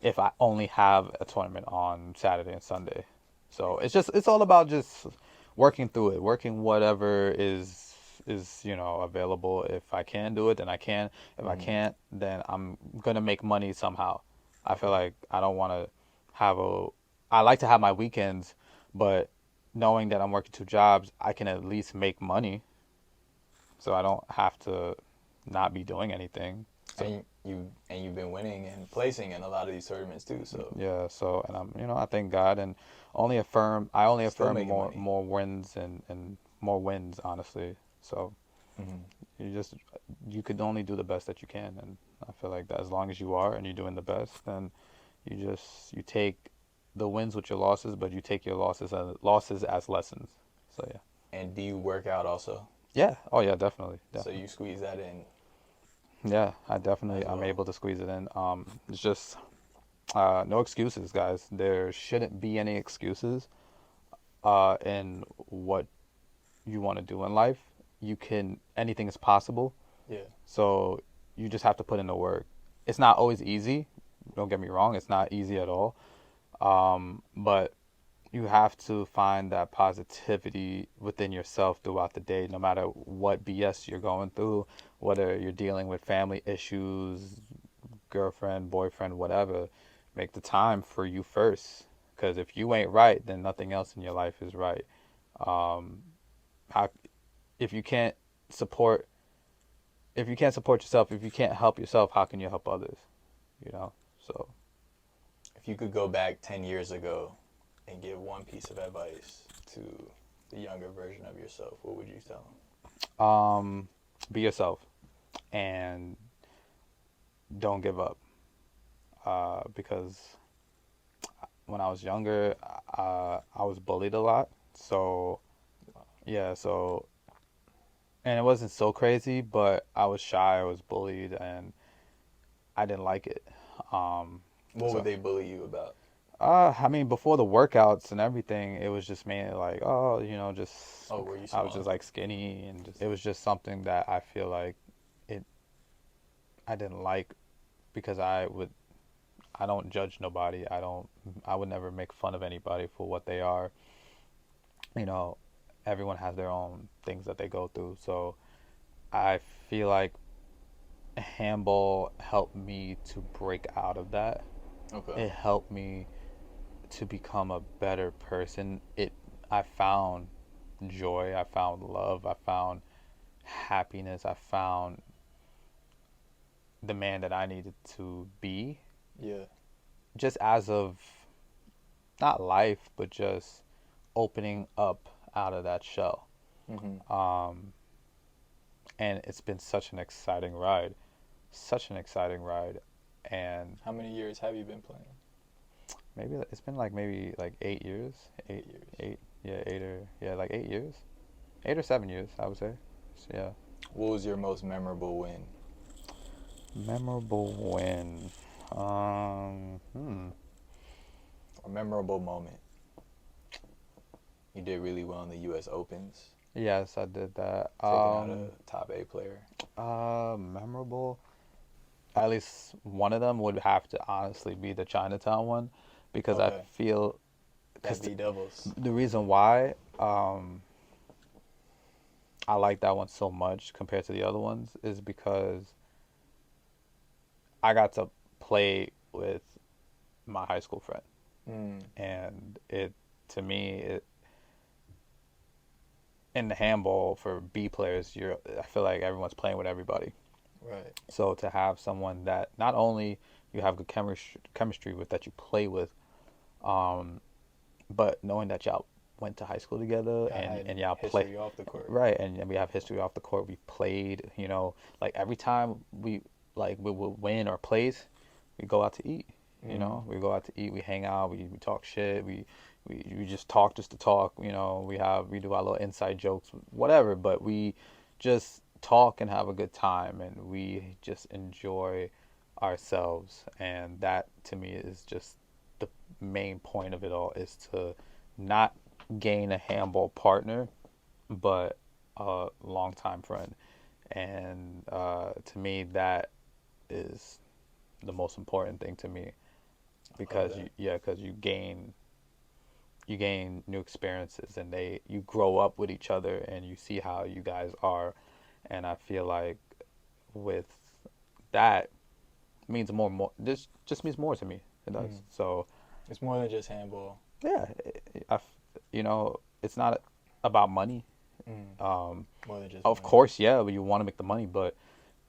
S1: if I only have a tournament on Saturday and Sunday. So it's all about just working through it, working whatever is available. If I can do it, then I can. If I
S2: Mm-hmm.
S1: can't, then I'm gonna make money somehow. I feel
S2: Okay.
S1: like I don't want to have a. I like to have my weekends, but knowing that I'm working two jobs, I can at least make money, so I don't have to not be doing anything. So
S2: And you've been winning and placing in a lot of these tournaments too. So
S1: yeah, so and I thank God, and I only
S2: still
S1: affirm
S2: making
S1: more
S2: money.
S1: more wins and more wins, honestly. So
S2: Mm-hmm.
S1: you just you could only do the best that you can, and I feel like that as long as you are and you're doing the best, then you take the wins with your losses, but you take your losses as lessons. So yeah.
S2: And do you work out also?
S1: Yeah. Oh yeah, definitely.
S2: So
S1: Definitely.
S2: you squeeze that in
S1: Yeah,
S2: as
S1: I'm
S2: well.
S1: able to squeeze it in. It's just no excuses, guys. There shouldn't be any excuses in what you want to do in life. Anything is possible.
S2: Yeah.
S1: So you just have to put in the work. It's not always easy. Don't get me wrong. It's not easy at all. But you have to find that positivity within yourself throughout the day, no matter what BS you're going through, whether you're dealing with family issues, girlfriend, boyfriend, whatever. Make the time for you first. Because if you ain't right, then nothing else in your life is right. Um, how if you can't support if you can't support yourself, if you can't help yourself, how can you help others? You know. So
S2: If you could go back 10 years ago and give one piece of advice to the younger version of yourself, what would you tell
S1: be yourself and don't give up. Because when I was younger, I was bullied a lot. So
S2: them?
S1: yeah, and it wasn't so crazy, but I was shy, I was bullied, and I didn't like it. Um,
S2: What would
S1: so
S2: they bully you about?
S1: I mean, before the workouts and everything, it was just mainly like, oh, just
S2: Oh, were you
S1: I was just
S2: small?
S1: like skinny, and it was just something that I feel like it I didn't like because I don't judge nobody. I would never make fun of anybody for what they are. You know, everyone has their own things that they go through. So I feel like handball helped me to break out of that.
S2: Okay.
S1: It helped me to become a better person. I found joy, I found love, I found happiness, I found the man that I needed to be
S2: Yeah.
S1: just as of not life, but just opening up out of that shell.
S2: Mm-hmm.
S1: Um, and it's been such an exciting ride, such an exciting ride. And
S2: How many years have you been playing?
S1: maybe it's been like maybe like 8 years, eight,
S2: 8 years.
S1: eight, yeah, like 8 years, 8 or 7 years, I would say. So, yeah.
S2: What was your most memorable win?
S1: Memorable win. Um, hmm.
S2: Or memorable moment? You did really well in the U.S. Opens,
S1: Yes, I did that.
S2: taking out a top A player.
S1: Memorable. At least one of them would have to honestly be the Chinatown one, because I
S2: Okay.
S1: feel
S2: That
S1: because
S2: B doubles.
S1: the reason why I like that one so much compared to the other ones is because I got to play with my high school friend,
S2: Mm.
S1: and it to me it in the handball for B players, I feel like everyone's playing with everybody.
S2: Right.
S1: So to have someone that not only you have good chemistry with, that you play with, um, but knowing that y'all went to high school together,
S2: I had
S1: and y'all play
S2: history off the court.
S1: right, and we have history off the court. We played, like every time we would win or place, we go out to eat.
S2: Mm.
S1: We go out to eat, we hang out, we talk shit, we just talk just to talk. We do our little inside jokes, whatever. But we just talk and have a good time, and we just enjoy ourselves. And that to me is just the main point of it all, is to not gain a handball partner, but a longtime friend. And to me, that is the most important thing to me, because because you gain new experiences, and you grow up with each other, and you see how you guys are. And I feel like with that, means more. This just means more to me. It does. So
S2: it's more than just handball.
S1: yeah, it's not about money.
S2: More than just
S1: Of
S2: money.
S1: course, yeah, you want to make the money, but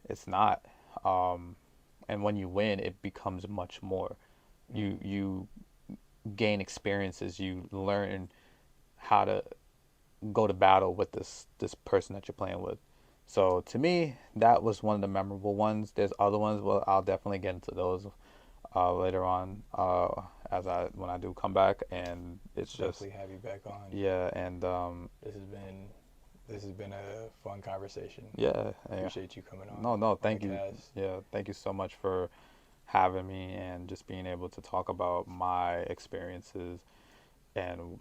S1: it's not. And when you win, it becomes much more. You gain experiences. You learn how to go to battle with this person that you're playing with. So to me, that was one of the memorable ones. There's other ones. Well, I'll definitely get into those later on, when I do come back. And it's just
S2: Definitely have you back on.
S1: yeah. And
S2: this has been a fun conversation.
S1: yeah.
S2: Appreciate you coming on.
S1: No, thank
S2: the
S1: you.
S2: cast.
S1: Yeah, thank you so much for having me, and just being able to talk about my experiences and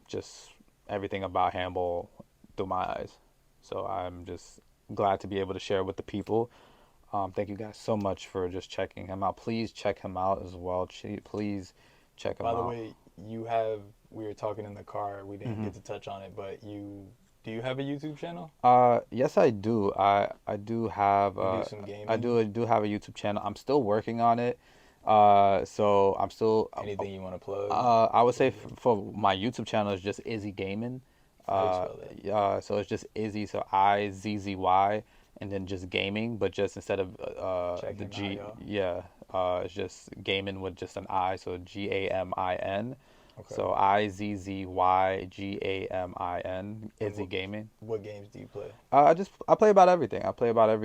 S1: just everything about handball through my eyes. So I'm just glad to be able to share with the people. Thank you guys so much for just checking him out. Please check him out as well. Please check him out.
S2: By the way, we were talking in the car. We didn't get to touch on it, but do you have a YouTube channel?
S1: Yes, I do. I do have.
S2: You do some gaming?
S1: I do have a YouTube channel. I'm still working on it. So I'm still.
S2: Anything you want to plug?
S1: I would say for my YouTube channel is just Izzy Gaming.
S2: How do you spell that?
S1: So it's just Izzy, so IZZY, and then just gaming, but just instead of
S2: Check
S1: the
S2: him
S1: G,
S2: out,
S1: yeah, it's just gaming with just an I, so GAMIN.
S2: Okay.
S1: So IZZYGAMIN, Izzy Gaming.
S2: What games do you play?
S1: I play about everything. I play about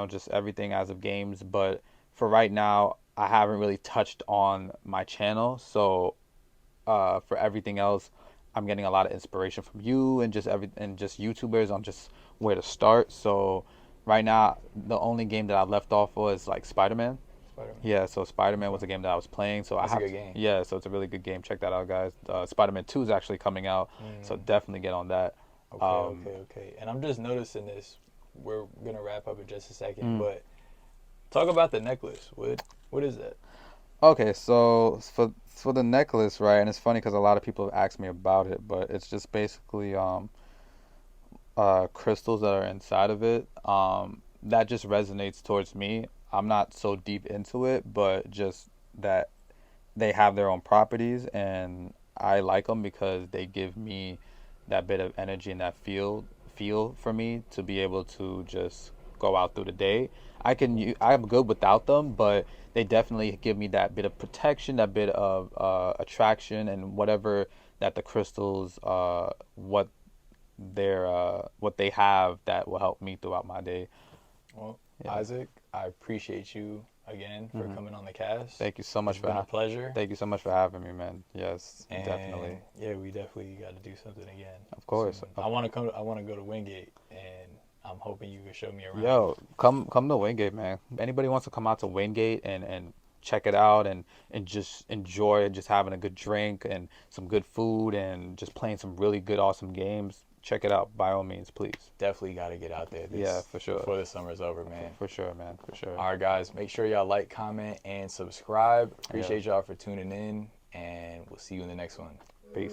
S1: just everything as of games. But for right now, I haven't really touched on my channel. So for everything else, I'm getting a lot of inspiration from you and just YouTubers on just where to start. So right now, the only game that I left off was like Spider-Man.
S2: Spider-Man.
S1: Yeah, so Spider-Man was a game that I was playing. So
S2: That's
S1: I have
S2: a good game.
S1: Yeah, so it's a really good game. Check that out, guys. Spider-Man 2 is actually coming out, so definitely get on that.
S2: Okay. And I'm just noticing this. We're gonna wrap up in just a second, but talk about the necklace. What is that?
S1: Okay, so for the necklace, right? And it's funny because a lot of people have asked me about it, but it's just basically crystals that are inside of it. That just resonates towards me. I'm not so deep into it, but just that they have their own properties, and I like them because they give me that bit of energy and that feel for me to be able to just go out through the day. I'm good without them, but they definitely give me that bit of protection, that bit of attraction, and whatever that the crystals what they have that will help me throughout my day.
S2: Well,
S1: Yeah.
S2: Isaac, I appreciate you again for coming on the cast.
S1: Thank you so much
S2: It's been a pleasure.
S1: Thank you so much for having me, man. Yes,
S2: And
S1: definitely.
S2: yeah, we definitely got to do something again.
S1: Of course.
S2: soon. I want to come. I want to go to Wingate, and I'm hoping you can show me around.
S1: Yo, come to Wingate, man. Anybody wants to come out to Wingate and check it out and just enjoy just having a good drink and some good food and just playing some really good awesome games. Check it out by all means, please.
S2: Definitely got to get out there.
S1: Yeah, for sure.
S2: Before the summer's over, man.
S1: For sure, man. For sure.
S2: All right, guys. Make sure y'all like, comment, and subscribe. Appreciate y'all for tuning in, and we'll see you in the next one.
S1: Peace.